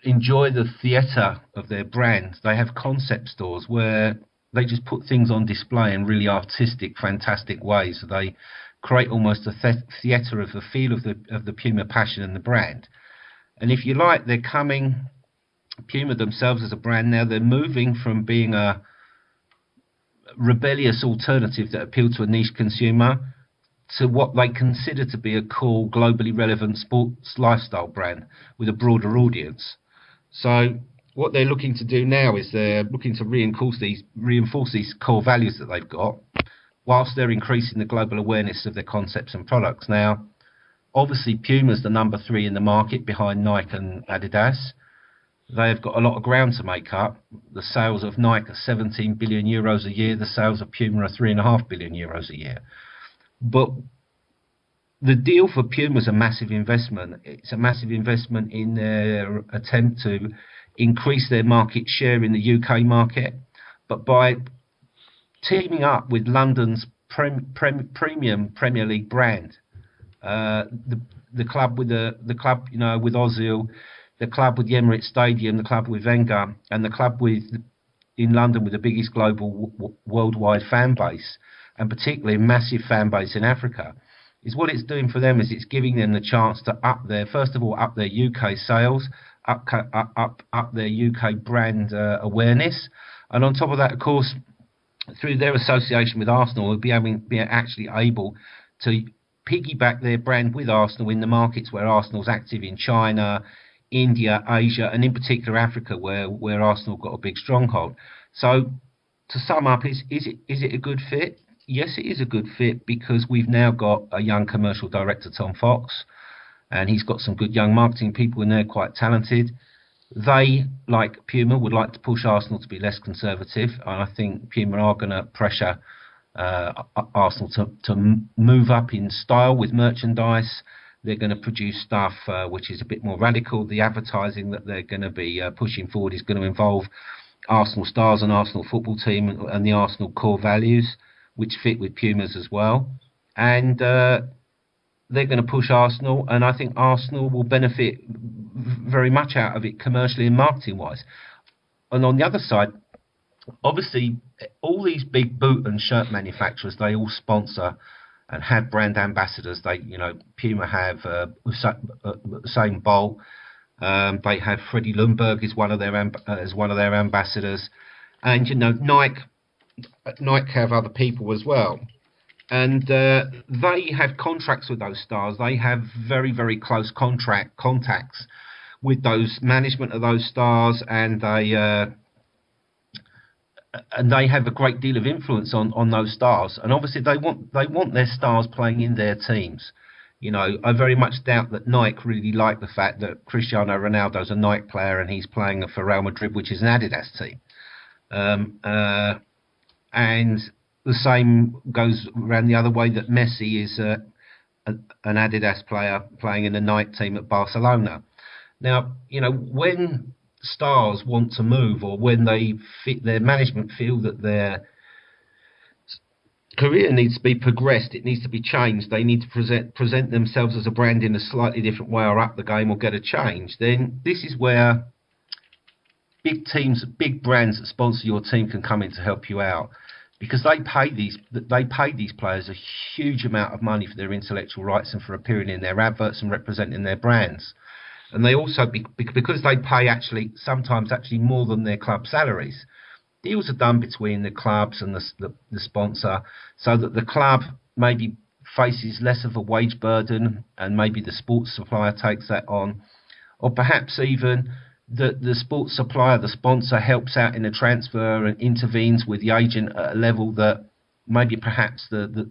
enjoy the theatre of their brand. They have concept stores where they just put things on display in really artistic, fantastic ways. So they create almost a theatre of the feel of the Puma passion and the brand. And if you like, they're coming, Puma themselves as a brand now, they're moving from being a rebellious alternative that appealed to a niche consumer to what they consider to be a cool, globally relevant sports lifestyle brand with a broader audience. So what they're looking to do now is they're looking to reinforce these core values that they've got, whilst they're increasing the global awareness of their concepts and products. Now, obviously, Puma's the number 3 in the market behind Nike and Adidas. They've got a lot of ground to make up. The sales of Nike are 17 billion euros a year. The sales of Puma are 3.5 billion euros a year. But the deal for Puma is a massive investment. It's a massive investment in their attempt to increase their market share in the UK market. But by teaming up with London's premium Premier League brand, the club with with Ozil, the club with the Emirates Stadium, the club with Wenger, and the club in London with the biggest global worldwide fan base, and particularly a massive fan base in Africa, is what it's doing for them is it's giving them the chance to up their UK sales, up their UK brand awareness, and on top of that, of course, through their association with Arsenal, will be actually able to piggyback their brand with Arsenal in the markets where Arsenal's active in China, India, Asia, and in particular Africa, where Arsenal got a big stronghold. So, to sum up, is it a good fit? Yes, it is a good fit because we've now got a young commercial director, Tom Fox, and he's got some good young marketing people in there, quite talented. They, like Puma, would like to push Arsenal to be less conservative, and I think Puma are going to pressure Arsenal to move up in style with merchandise. They're going to produce stuff which is a bit more radical. The advertising that they're going to be pushing forward is going to involve Arsenal stars and Arsenal football team and the Arsenal core values, which fit with Puma's as well. And they're going to push Arsenal, and I think Arsenal will benefit very much out of it commercially and marketing-wise. And on the other side, obviously, all these big boot and shirt manufacturers, they all sponsor and have brand ambassadors. Puma have Usain Bolt. They have Freddie Ljungberg as one of their ambassadors, and Nike have other people as well. And they have contracts with those stars. They have very, very close contacts with those management of those stars, and they have a great deal of influence on those stars. And obviously, they want their stars playing in their teams. I very much doubt that Nike really like the fact that Cristiano Ronaldo's a Nike player and he's playing for Real Madrid, which is an Adidas team. And the same goes around the other way, that Messi is an Adidas player playing in the Nike team at Barcelona. Now, when stars want to move, or when their management feel that their career needs to be progressed, it needs to be changed, they need to present themselves as a brand in a slightly different way, or up the game, or get a change, then this is where big teams, big brands that sponsor your team can come in to help you out. Because they pay these players a huge amount of money for their intellectual rights and for appearing in their adverts and representing their brands. And they also, because they pay sometimes more than their club salaries, deals are done between the clubs and the sponsor, so that the club maybe faces less of a wage burden, and maybe the sports supplier takes that on, or perhaps even the sports supplier, the sponsor, helps out in the transfer and intervenes with the agent at a level that maybe perhaps the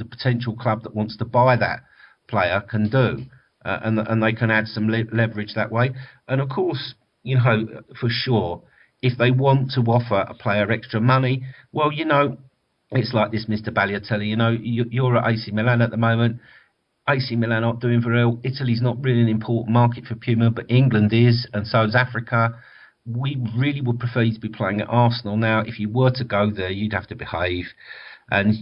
potential club that wants to buy that player can do, and they can add some leverage that way. And of course, for sure, if they want to offer a player extra money, well, it's like this, Mr. Bagliatelli. You're at AC Milan at the moment. AC Milan aren't doing very well. Italy's not really an important market for Puma, but England is, and so is Africa. We really would prefer you to be playing at Arsenal. Now, if you were to go there, you'd have to behave. And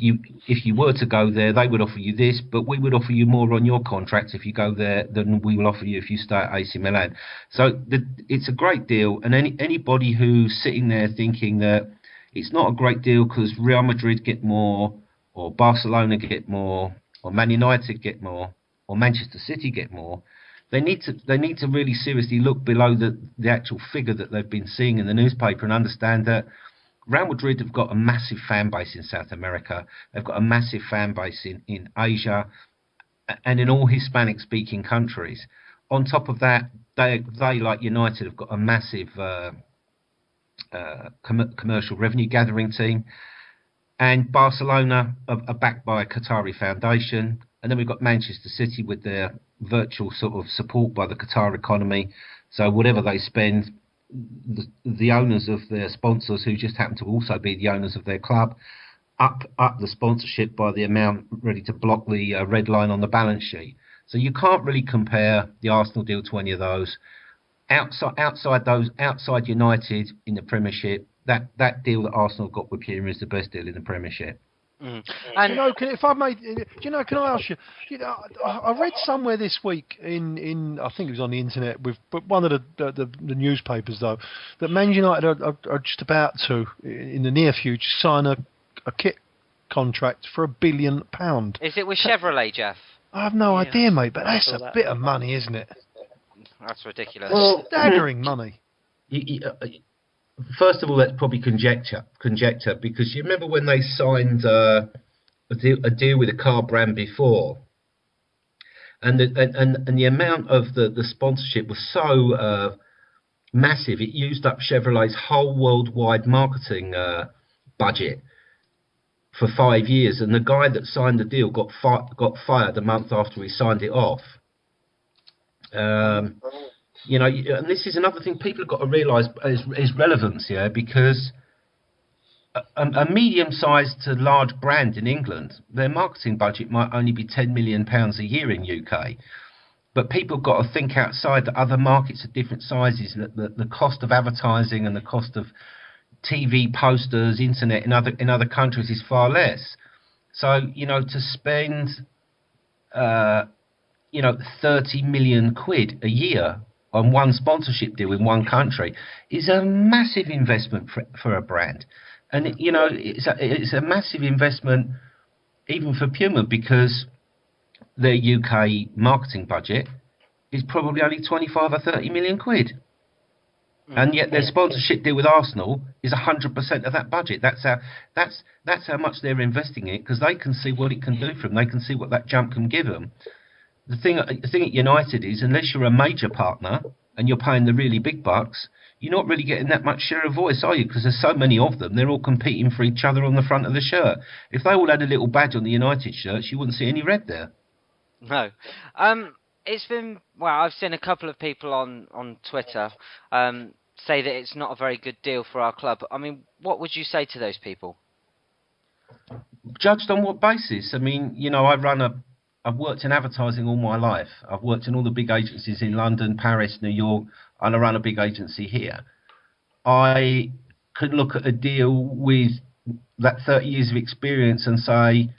if you were to go there, they would offer you this, but we would offer you more on your contract if you go there than we will offer you if you stay at AC Milan. So it's a great deal, and anybody who's sitting there thinking that it's not a great deal because Real Madrid get more, or Barcelona get more, or Man United get more, or Manchester City get more, they need to really seriously look below the actual figure that they've been seeing in the newspaper and understand that Real Madrid have got a massive fan base in South America. They've got a massive fan base in Asia and in all Hispanic-speaking countries. On top of that, they like United, have got a massive commercial revenue gathering team. And Barcelona are backed by a Qatari foundation. And then we've got Manchester City with their virtual sort of support by the Qatar economy. So whatever they spend, the owners of their sponsors, who just happen to also be the owners of their club, up the sponsorship by the amount ready to block the red line on the balance sheet. So you can't really compare the Arsenal deal to any of those. Outside United in the Premiership, that deal that Arsenal got with Puma is the best deal in the Premiership. And can I ask you? I read somewhere this week in I think it was on the internet with one of the newspapers though, that Man United are just about to, in the near future, sign a kit contract for £1 billion. Is it with Chevrolet, Geoff? I have no idea, mate, but that's a bit of money, isn't it? That's ridiculous. Well, staggering money. First of all, that's probably conjecture, because you remember when they signed a deal with a car brand before, and the amount of the sponsorship was so massive, it used up Chevrolet's whole worldwide marketing budget for 5 years, and the guy that signed the deal got fired a month after he signed it off. And this is another thing people have got to realise is relevance here, because a medium-sized to large brand in England, their marketing budget might only be £10 million a year in UK. But people have got to think outside that other markets are different sizes, that the cost of advertising and the cost of TV posters, internet in other countries is far less. So, to spend 30 million quid a year on one sponsorship deal in one country is a massive investment for a brand. And, it's a massive investment even for Puma, because their UK marketing budget is probably only 25 or 30 million quid. And yet their sponsorship deal with Arsenal is 100% of that budget. That's how much they're investing in it, because they can see what it can do for them. They can see what that jump can give them. The thing at United is, unless you're a major partner and you're paying the really big bucks, you're not really getting that much share of voice, are you? Because there's so many of them. They're all competing for each other on the front of the shirt. If they all had a little badge on the United shirts, you wouldn't see any red there. No. It's been, I've seen a couple of people on Twitter say that it's not a very good deal for our club. I mean, what would you say to those people? Judged on what basis? I mean, I've worked in advertising all my life. I've worked in all the big agencies in London, Paris, New York, and I run a big agency here. I could look at a deal with that 30 years of experience and say,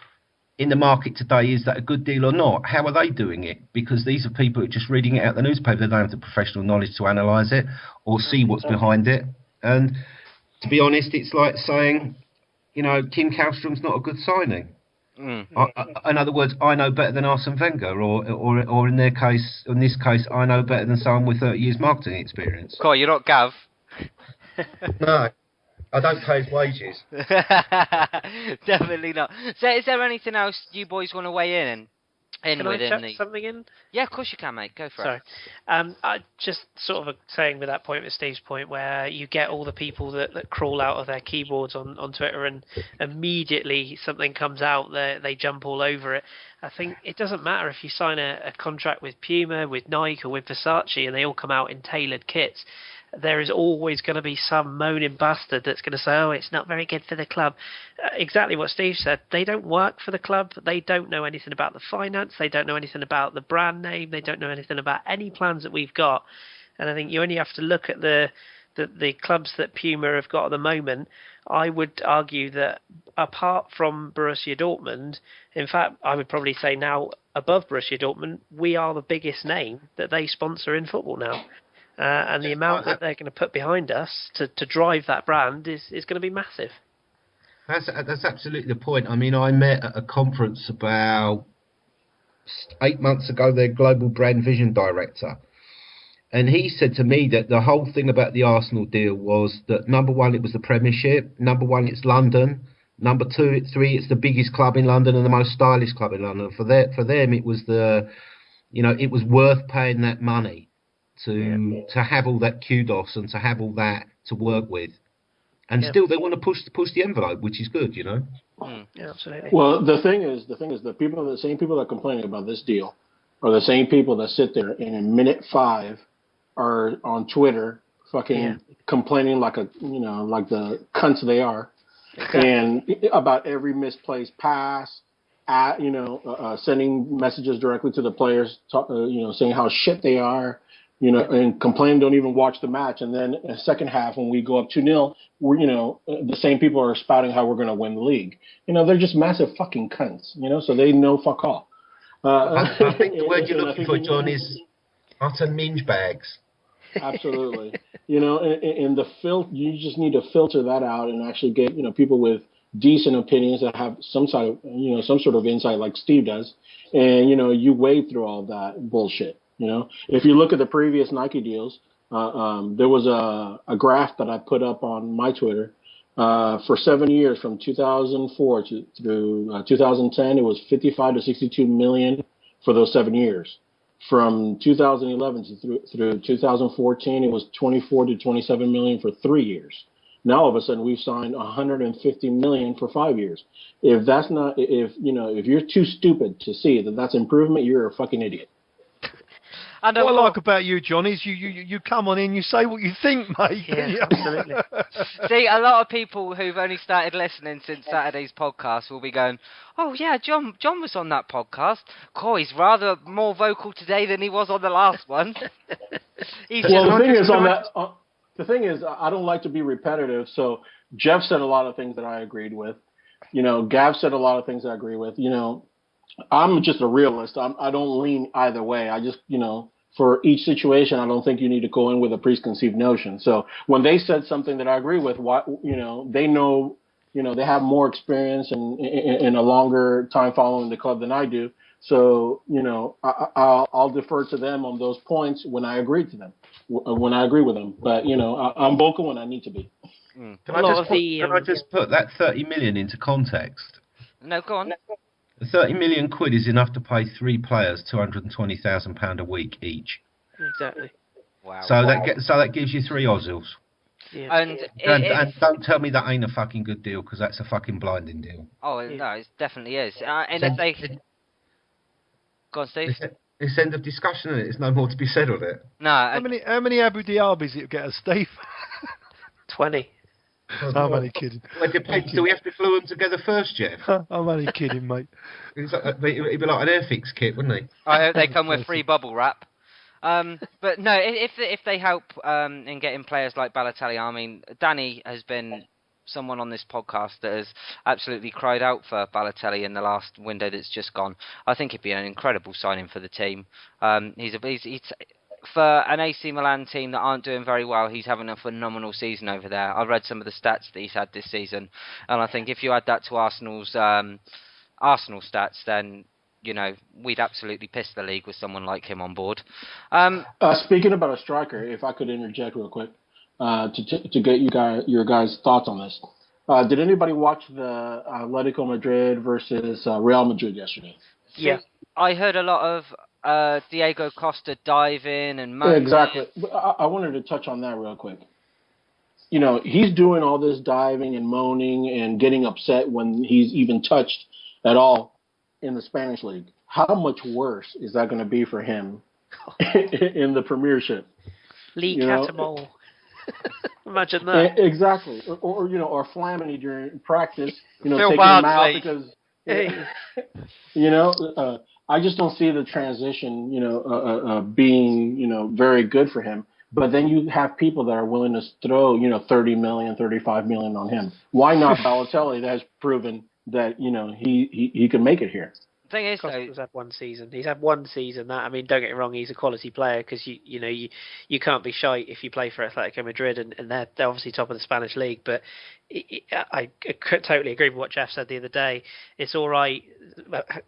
in the market today, is that a good deal or not? How are they doing it? Because these are people who are just reading it out the newspaper. They don't have the professional knowledge to analyse it or see what's behind it. And to be honest, it's like saying, Kim Kallstrom's not a good signing. In other words, I know better than Arsene Wenger, or in this case, I know better than someone with 30 years marketing experience. Cool, you're not Gav. No, I don't pay his wages. Definitely not. So, is there anything else you boys want to weigh in Can I chuck something in? Yeah, of course you can, mate. Go for it. Sorry. I just sort of saying with that point, with Steve's point, where you get all the people that crawl out of their keyboards on Twitter, and immediately something comes out, they jump all over it. I think it doesn't matter if you sign a contract with Puma, with Nike, or with Versace, and they all come out in tailored kits. there is always going to be some moaning bastard that's going to say, oh, it's not very good for the club. Exactly what Steve said. They don't work for the club. They don't know anything about the finance. They don't know anything about the brand name. They don't know anything about any plans that we've got. And I think you only have to look at the clubs that Puma have got at the moment. I would argue that apart from Borussia Dortmund, in fact, I would probably say now above Borussia Dortmund, we are the biggest name that they sponsor in football now. And the amount that they're going to put behind us to drive that brand is going to be massive. That's absolutely the point. I mean, I met at a conference about 8 months ago, their global brand vision director. And he said to me that the whole thing about the Arsenal deal was that, number one, it was the Premiership. Number one, it's London. Number three, it's the biggest club in London and the most stylish club in London. For them, it was it was worth paying that money to have all that kudos and to have all that to work with. And still, they want to push the envelope, which is good, Yeah, absolutely. Well, the thing is, the same people that are complaining about this deal are the same people that sit there and in minute 5 are on Twitter fucking complaining like like the cunts they are, and about every misplaced pass, sending messages directly to the players, saying how shit they are, and complain, don't even watch the match. And then in the second half, when we go up 2-0, the same people are spouting how we're going to win the league. They're just massive fucking cunts, so they know fuck all. I think the word you're looking for, John, is utter minge bags. Absolutely. In the you just need to filter that out and actually get, people with decent opinions that have some sort of insight like Steve does. And, you wade through all that bullshit. If you look at the previous Nike deals, there was a graph that I put up on my Twitter. For 7 years, from 2004 through 2010, it was 55 to 62 million for those 7 years. From 2011 through 2014, it was 24 to 27 million for 3 years. Now all of a sudden we've signed 150 million for 5 years. If you're too stupid to see that that's improvement, you're a fucking idiot. What I like about you, John, is you come on in, you say what you think, mate. Yeah, absolutely. See, a lot of people who've only started listening since Saturday's podcast will be going, oh yeah, John was on that podcast. Cool, he's rather more vocal today than he was on the last one. The thing is, I don't like to be repetitive, so Geoff said a lot of things that I agreed with. Gav said a lot of things that I agree with. I'm just a realist. I don't lean either way. I just, for each situation, I don't think you need to go in with a preconceived notion. So when they said something that I agree with, they know, they have more experience and a longer time following the club than I do. So, I'll defer to them on those points when I agree to them, when I agree with them. But, I'm vocal when I need to be. Can I just put that 30 million into context? No, go on. 30 million quid is enough to pay 3 players £220,000 a week each. Exactly. Wow. So that gives you 3 Ozils. Yeah. And don't tell me that ain't a fucking good deal, because that's a fucking blinding deal. Oh no, it definitely is. If they go on, Steve. It's end of discussion, and there's no more to be said on it. No. How many Abu Dhabi's it get us, Steve? 20. I'm only kidding. Well, it depends. Do we have to glue them together first, Geoff? I'm only kidding, mate. It'd be like an Airfix kit, wouldn't he? I hope they come with free bubble wrap. But no, if they help in getting players like Balotelli, I mean, Danny has been someone on this podcast that has absolutely cried out for Balotelli in the last window that's just gone. I think he'd be an incredible signing for the team. He's for an AC Milan team that aren't doing very well, he's having a phenomenal season over there. I've read some of the stats that he's had this season, and I think if you add that to Arsenal's Arsenal stats, then we'd absolutely piss the league with someone like him on board. Speaking about a striker, if I could interject real quick to get your guys' thoughts on this. Did anybody watch the Atletico Madrid versus Real Madrid yesterday? Yeah. I heard a lot of Diego Costa diving and moaning. Exactly. I wanted to touch on that real quick. He's doing all this diving and moaning and getting upset when he's even touched at all in the Spanish league. How much worse is that going to be for him in the Premiership? League Catamol. Imagine that. Exactly, or or Flamini during practice, Phil taking him out Bardsley. because Hey. I just don't see the transition, being very good for him. But then you have people that are willing to throw 30 million, 35 million on him. Why not Balotelli? That has proven that he can make it here. Thing is, though, Costa's had one season. He's had one season. That, I mean, don't get me wrong, he's a quality player because you can't be shy if you play for Atletico Madrid and they're obviously top of the Spanish league. But I totally agree with what Geoff said the other day. It's all right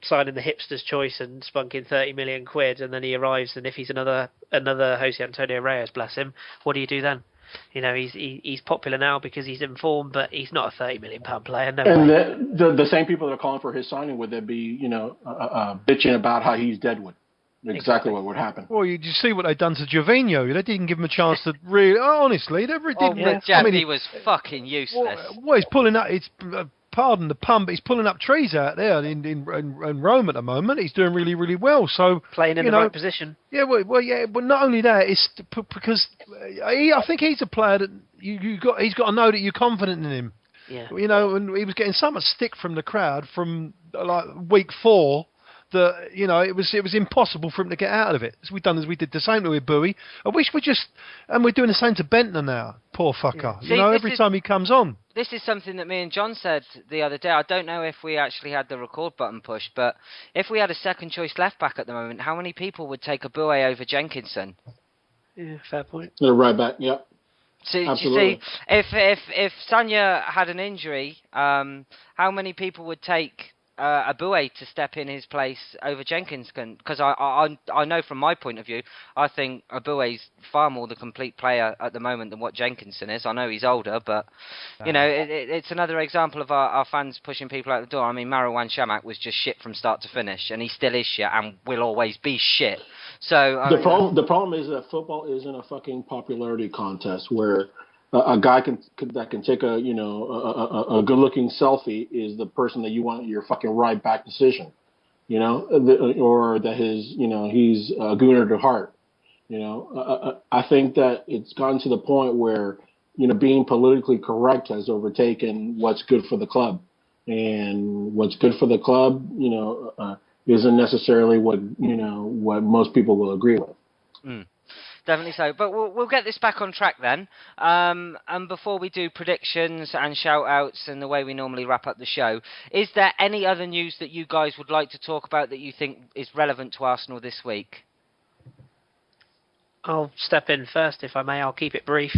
signing the hipster's choice and spunking 30 million quid, and then he arrives, and if he's another Jose Antonio Reyes, bless him, what do you do then? He's popular now because he's in form, but he's not a £30 million player. No and way. the same people that are calling for his signing would then be bitching about how he's deadwood. Exactly what would happen. Well, you see what they've done to Gervinho. They didn't give him a chance to really. Honestly, they really didn't. Jeff, he was fucking useless. Well, he's pulling up. It's pardon the pun, but he's pulling up trees out there in Rome at the moment. He's doing really, really well. So playing in the right position. Yeah, but not only that, it's because I think he's a player that he's got to know that you're confident in him. Yeah. And he was getting so much stick from the crowd from like week 4 that it was impossible for him to get out of it. So we did the same with Bowie. I wish we're doing the same to Bentner now. Poor fucker. Yeah. See, every time he comes on. This is something that me and John said the other day. I don't know if we actually had the record button pushed, but if we had a second choice left back at the moment, how many people would take a Bowie over Jenkinson? Yeah, fair point. Right back, yep. So, absolutely. You see, if Sanya had an injury, how many people would take Abue to step in his place over Jenkinson? Because I know from my point of view, I think Abue's far more the complete player at the moment than what Jenkinson is. I know he's older, but it's another example of our fans pushing people out the door. I mean, Marouane Chamakh was just shit from start to finish, and he still is shit and will always be shit. So the problem is that football isn't a fucking popularity contest where a guy that can take a good-looking selfie is the person that you want your fucking right back decision, or that he's a gooner to heart. I think that it's gotten to the point where being politically correct has overtaken what's good for the club, and what's good for the club isn't necessarily what most people will agree with. Mm. Definitely so, but we'll get this back on track then. And before we do predictions and shout-outs and the way we normally wrap up the show, is there any other news that you guys would like to talk about that you think is relevant to Arsenal this week? I'll step in first, if I may. I'll keep it brief.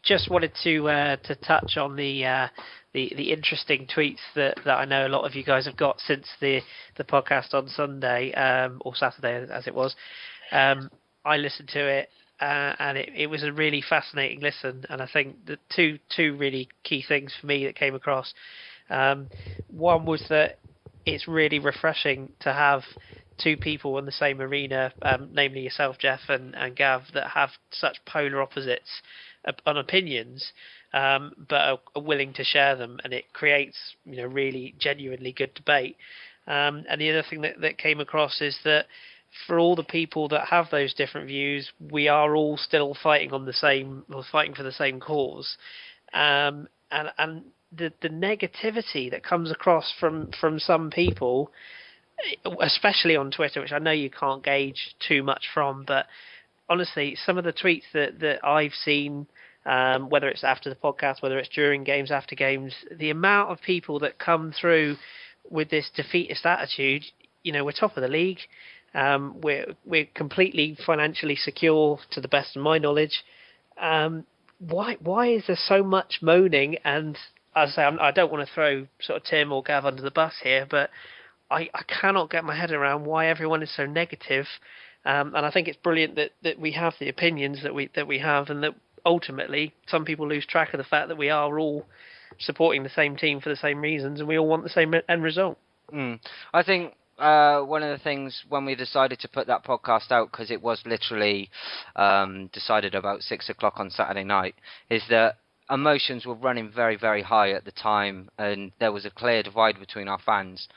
Just wanted to touch on the interesting tweets that I know a lot of you guys have got since the podcast on Sunday, or Saturday as it was. I listened to it, and it was a really fascinating listen. And I think the two really key things for me that came across. One was that it's really refreshing to have two people in the same arena, namely yourself, Geoff, and Gav, that have such polar opposites on opinions, but are willing to share them, and it creates really genuinely good debate. And the other thing that came across is that for all the people that have those different views, we are all still fighting for the same cause, and the negativity that comes across from some people, especially on Twitter, which I know you can't gauge too much from, but honestly, some of the tweets that I've seen, whether it's after the podcast, whether it's during games, after games, the amount of people that come through with this defeatist attitude, we're top of the league. We're completely financially secure, to the best of my knowledge. Why is there so much moaning? And as I say, I don't want to throw sort of Tim or Gav under the bus here, but I cannot get my head around why everyone is so negative. And I think it's brilliant that we have the opinions that we have, and that ultimately some people lose track of the fact that we are all supporting the same team for the same reasons, and we all want the same end result. I think one of the things when we decided to put that podcast out, because it was literally decided about 6 o'clock on Saturday night, is that emotions were running very, very high at the time, and there was a clear divide between our fans.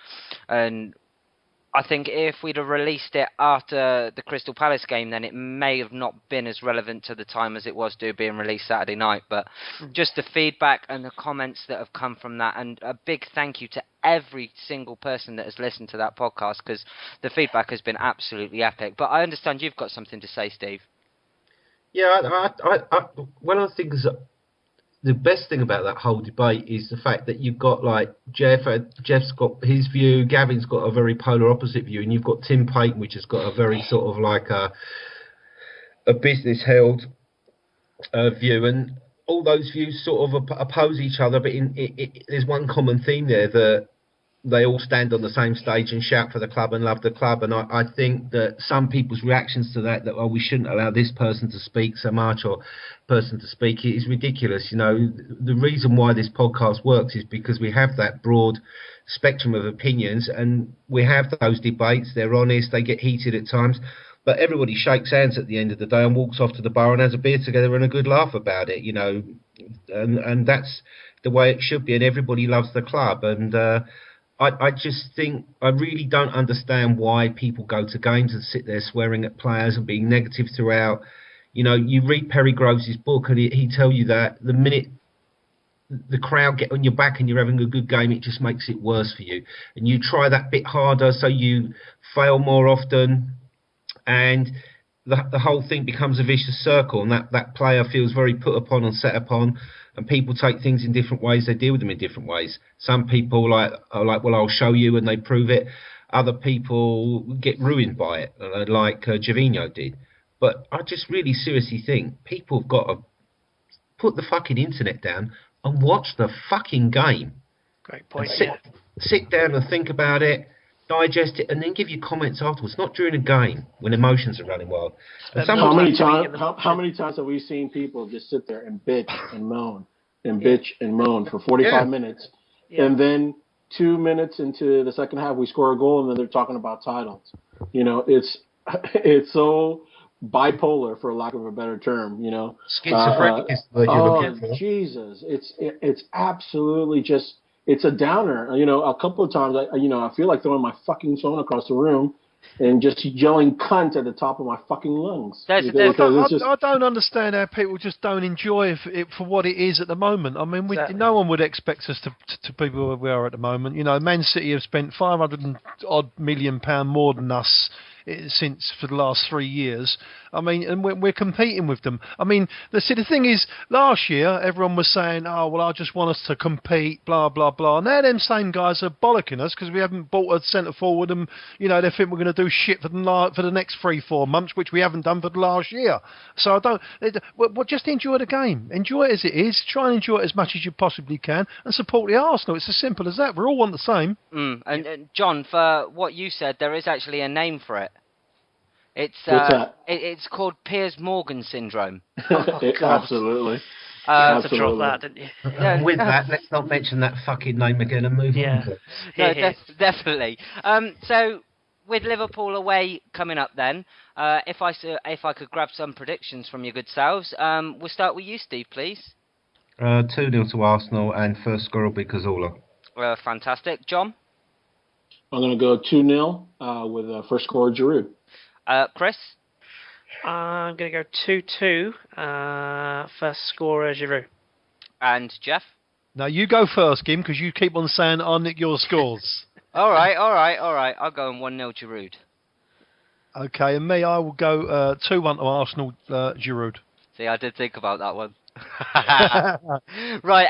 And I think if we'd have released it after the Crystal Palace game, then it may have not been as relevant to the time as it was being released Saturday night. But just the feedback and the comments that have come from that, and a big thank you to every single person that has listened to that podcast, because the feedback has been absolutely epic. But I understand you've got something to say, Steve. Yeah, one of the things, the best thing about that whole debate is the fact that you've got like Jeff's got his view, Gavin's got a very polar opposite view, and you've got Tim Payton, which has got a very sort of like a business held view, and all those views sort of oppose each other, but there's one common theme there, that they all stand on the same stage and shout for the club and love the club. And I think that some people's reactions to that, oh, we shouldn't allow this person to speak so much or person to speak, is ridiculous. You know, the reason why this podcast works is because we have that broad spectrum of opinions, and we have those debates. They're honest, they get heated at times, but everybody shakes hands at the end of the day and walks off to the bar and has a beer together and a good laugh about it, you know, and that's the way it should be, and everybody loves the club. And I just think, I really don't understand why people go to games and sit there swearing at players and being negative throughout. You know, you read Perry Groves' book and he tell you that the minute the crowd get on your back and you're having a good game, it just makes it worse for you. And you try that bit harder, so you fail more often, and the whole thing becomes a vicious circle, and that player feels very put upon and set upon, and people take things in different ways. They deal with them in different ways. Some people are like, well, I'll show you, and they prove it. Other people get ruined by it, like Gervinho did. But I just really seriously think people have got to put the fucking internet down and watch the fucking game. Great point. Sit down and think about it, digest it, and then give your comments afterwards. Not during a game when emotions are running wild. And how many times have we seen people just sit there and bitch and moan and bitch and moan for 45 minutes, and then 2 minutes into the second half we score a goal and then they're talking about titles? You know, it's so bipolar, for lack of a better term. You know, schizophrenic is what you're looking for. Jesus, it's absolutely just. It's a downer. You know, a couple of times, I feel like throwing my fucking phone across the room and just yelling cunt at the top of my fucking lungs. I don't understand how people just don't enjoy it for what it is at the moment. I mean, no one would expect us to be where we are at the moment. You know, Man City have spent £500 million more than us since for the last 3 years. I mean, and we're competing with them. I mean, the thing is, last year everyone was saying, oh, well, I just want us to compete, blah, blah, blah. Now them same guys are bollocking us because we haven't bought a centre forward, and, you know, they think we're going to do shit for the next 3-4 months, which we haven't done for the last year. So just enjoy the game. Enjoy it as it is. Try and enjoy it as much as you possibly can, and support the Arsenal. It's as simple as that. We all want the same. And John, for what you said, there is actually a name for it. It's it's called Piers Morgan syndrome. Absolutely. You had to drop that, didn't you? With that, let's not mention that fucking name again and move on. No, definitely. So with Liverpool away coming up, then, if I could grab some predictions from your good selves, we'll start with you, Steve, please. 2-0 to Arsenal, and first score will be Cazorla. Fantastic, John. I'm going to go 2-0 with first score Giroud. Kris? I'm going to go 2-2, first scorer Giroud. And Geoff? No, you go first, Gim, because you keep on saying I'll nick your scores. All right. I'll go on 1-0 Giroud. Okay, and me, I will go 2-1 to Arsenal, Giroud. See, I did think about that one. Right,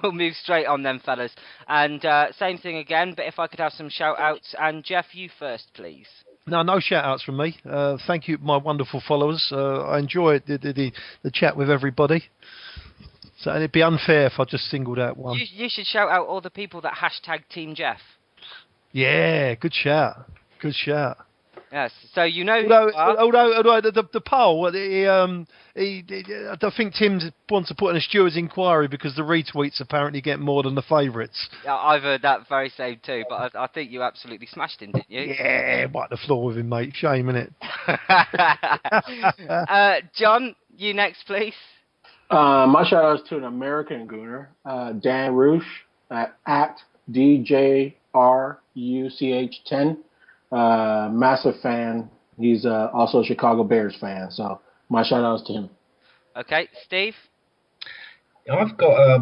we'll move straight on then, fellas. And same thing again, but if I could have some shout-outs. And Geoff, you first, please. No shout-outs from me. Thank you, my wonderful followers. I enjoy the chat with everybody. So, and it'd be unfair if I just singled out one. You should shout out all the people that hashtag Team Geoff. Yeah, good shout. Yes, so you know. Although the poll, I think Tim wants to put in a steward's inquiry because the retweets apparently get more than the favourites. Yeah, I've heard that very same too, but I think you absolutely smashed him, didn't you? Yeah, wipe the floor with him, mate. Shame, innit? John, you next, please. My shout out is to an American gooner, Dan Roosh, at DJRUCH10. Massive fan. He's also a Chicago Bears fan. So my shout outs to him. Okay, Steve. I've got a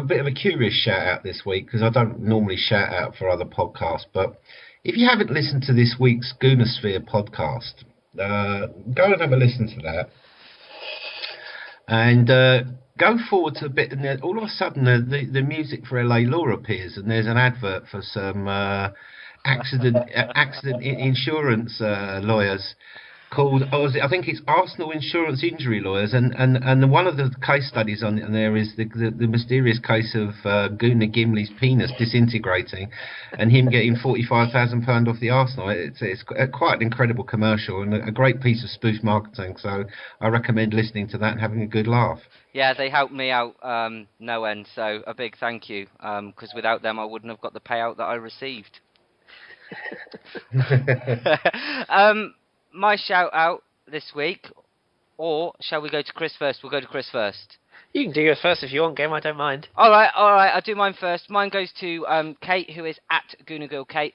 bit of a curious shout out this week because I don't normally shout out for other podcasts. But if you haven't listened to this week's Goonosphere podcast, go and have a listen to that. And go forward to a bit, and then all of a sudden the music for LA Law appears, and there's an advert for some accident insurance lawyers called, I think it's Arsenal Insurance Injury Lawyers, and one of the case studies on there is the mysterious case of Gimli's penis disintegrating, and him getting £45,000 off the Arsenal. It's quite an incredible commercial and a great piece of spoof marketing. So I recommend listening to that and having a good laugh. Yeah, they helped me out no end. So a big thank you, because without them I wouldn't have got the payout that I received. My shout out this week, or shall we go to Kris first? We'll go to Kris first. You can do yours first if you want, Game. I don't mind. All right. I'll do mine first. Mine goes to Kate, who is at Goonagirl Kate,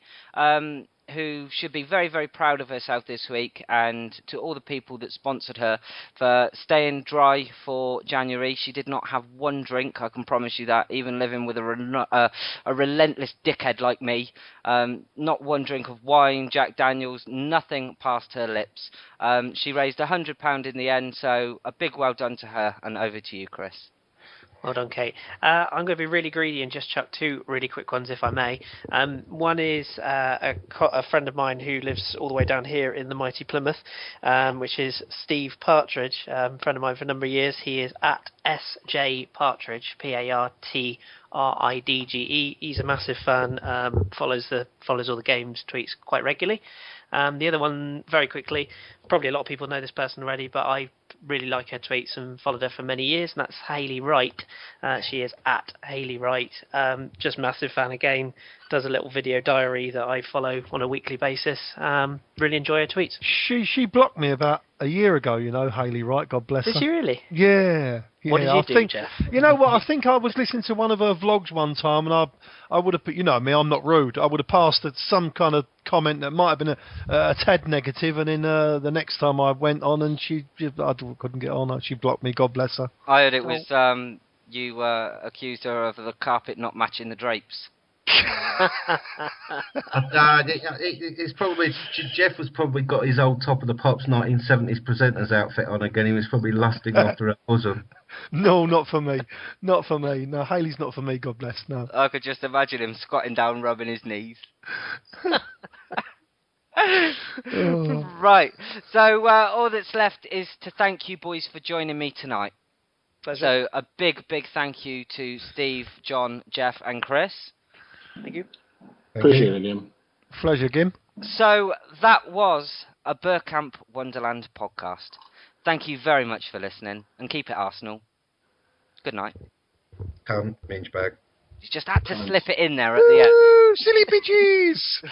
who should be very, very proud of herself this week, and to all the people that sponsored her for staying dry for January. She did not have one drink, I can promise you that, even living with a relentless dickhead like me. Not one drink of wine, Jack Daniels, nothing passed her lips. She raised £100 in the end, so a big well done to her, and over to you, Kris. Well done, Kate. I'm going to be really greedy and just chuck two really quick ones, if I may. One is a friend of mine who lives all the way down here in the mighty Plymouth, which is Steve Partridge, friend of mine for a number of years. He is at SJ Partridge, Partridge. He's a massive fan, follows all the games, tweets quite regularly. The other one, very quickly, probably a lot of people know this person already, but I really like her tweets and followed her for many years, and that's Hayley Wright. She is at Hayley Wright. Just massive fan again. Does a little video diary that I follow on a weekly basis. Really enjoy her tweets. She blocked me about a year ago, Hayley Wright, God bless her. Did she really? Yeah. What did you do, Geoff? You know what? I think I was listening to one of her vlogs one time, and I would have put, me, I'm not rude. I would have passed some kind of comment that might have been a tad negative, and then the next time I went on, and I couldn't get on. She blocked me. God bless her. I heard it was you accused her of the carpet not matching the drapes. It's probably Geoff was probably got his old Top of the Pops 1970s presenters outfit on again. He was probably lusting after her bosom. No, not for me. Not for me. No, Hayley's not for me. God bless. No. I could just imagine him squatting down, rubbing his knees. Right. So all that's left is to thank you boys for joining me tonight. Pleasure. So a big, big thank you to Steve, John, Geoff, and Kris. Thank you. Appreciate it, Gim. Pleasure, Gim. So that was a Bergkamp Wonderland podcast. Thank you very much for listening, and keep it Arsenal. Good night. Minge bag. You just had to slip it in there at the end. Silly bitches!